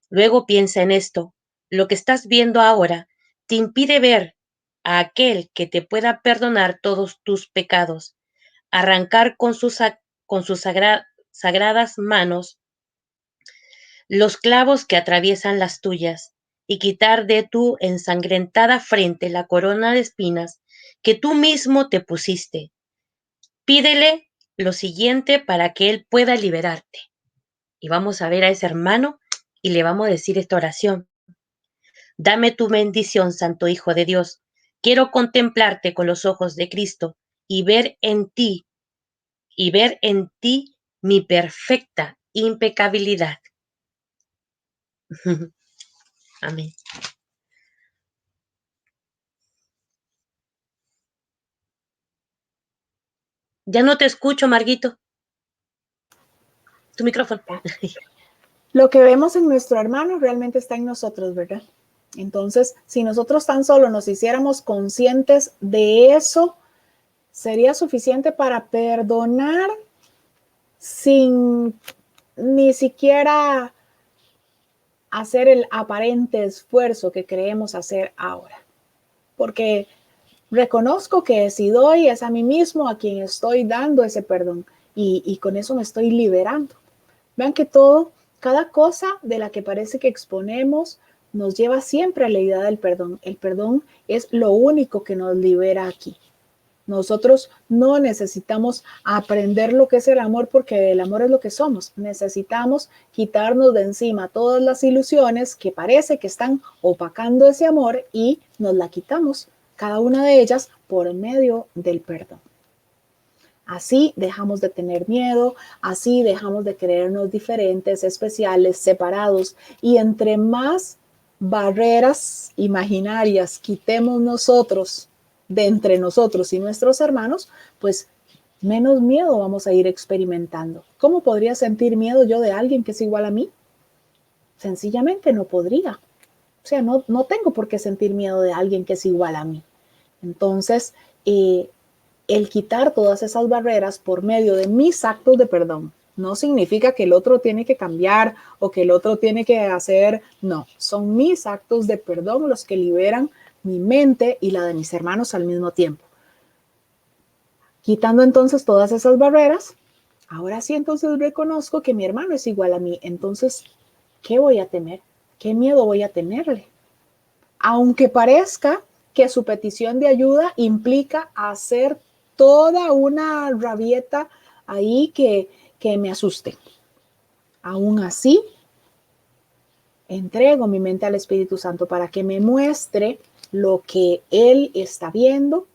Luego piensa en esto. Lo que estás viendo ahora te impide ver a aquel que te pueda perdonar todos tus pecados, arrancar con sus sagradas manos los clavos que atraviesan las tuyas y quitar de tu ensangrentada frente la corona de espinas que tú mismo te pusiste. Pídele lo siguiente para que él pueda liberarte. Y vamos a ver a ese hermano y le vamos a decir esta oración. Dame tu bendición, Santo Hijo de Dios. Quiero contemplarte con los ojos de Cristo y ver en ti mi perfecta impecabilidad. Amén. Ya no te escucho, Marguito. Tu micrófono. Lo que vemos en nuestro hermano realmente está en nosotros, ¿verdad? Entonces, si nosotros tan solo nos hiciéramos conscientes de eso, sería suficiente para perdonar sin ni siquiera hacer el aparente esfuerzo que creemos hacer ahora. Porque reconozco que si doy es a mí mismo a quien estoy dando ese perdón y con eso me estoy liberando. Vean que cada cosa de la que parece que exponemos nos lleva siempre a la idea del perdón. El perdón es lo único que nos libera aquí. Nosotros no necesitamos aprender lo que es el amor porque el amor es lo que somos. Necesitamos quitarnos de encima todas las ilusiones que parece que están opacando ese amor y nos la quitamos, cada una de ellas por medio del perdón. Así dejamos de tener miedo, así dejamos de creernos diferentes, especiales, separados y entre más barreras imaginarias quitemos nosotros de entre nosotros y nuestros hermanos, pues menos miedo vamos a ir experimentando. ¿Cómo podría sentir miedo yo de alguien que es igual a mí? Sencillamente no podría. O sea, no tengo por qué sentir miedo de alguien que es igual a mí. Entonces, el quitar todas esas barreras por medio de mis actos de perdón no significa que el otro tiene que cambiar o que el otro tiene que hacer, no, son mis actos de perdón los que liberan mi mente y la de mis hermanos al mismo tiempo. Quitando entonces todas esas barreras, ahora sí entonces reconozco que mi hermano es igual a mí, entonces, ¿qué voy a temer? ¿Qué miedo voy a tenerle? Aunque parezca que su petición de ayuda implica hacer toda una rabieta ahí que me asuste. Aún así, entrego mi mente al Espíritu Santo para que me muestre lo que Él está viendo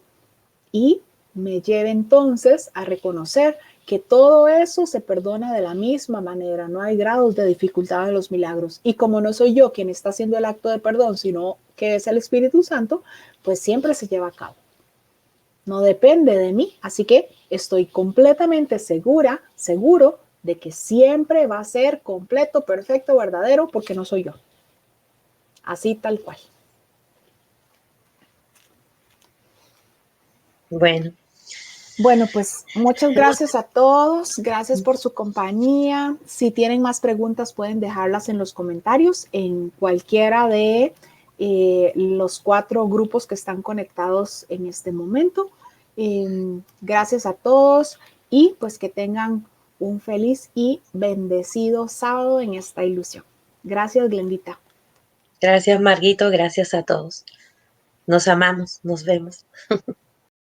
y me lleve entonces a reconocer que todo eso se perdona de la misma manera, no hay grados de dificultad en los milagros. Y como no soy yo quien está haciendo el acto de perdón, sino que es el Espíritu Santo, pues siempre se lleva a cabo. No depende de mí, así que estoy completamente seguro de que siempre va a ser completo, perfecto, verdadero, porque no soy yo. Así tal cual. Bueno, Bueno, pues muchas gracias a todos, gracias por su compañía. Si tienen más preguntas pueden dejarlas en los comentarios en cualquiera de los 4 grupos que están conectados en este momento. Gracias a todos y pues que tengan un feliz y bendecido sábado en esta ilusión. Gracias, Glendita. gracias Marguito, gracias a todos. Nos amamos, nos vemos.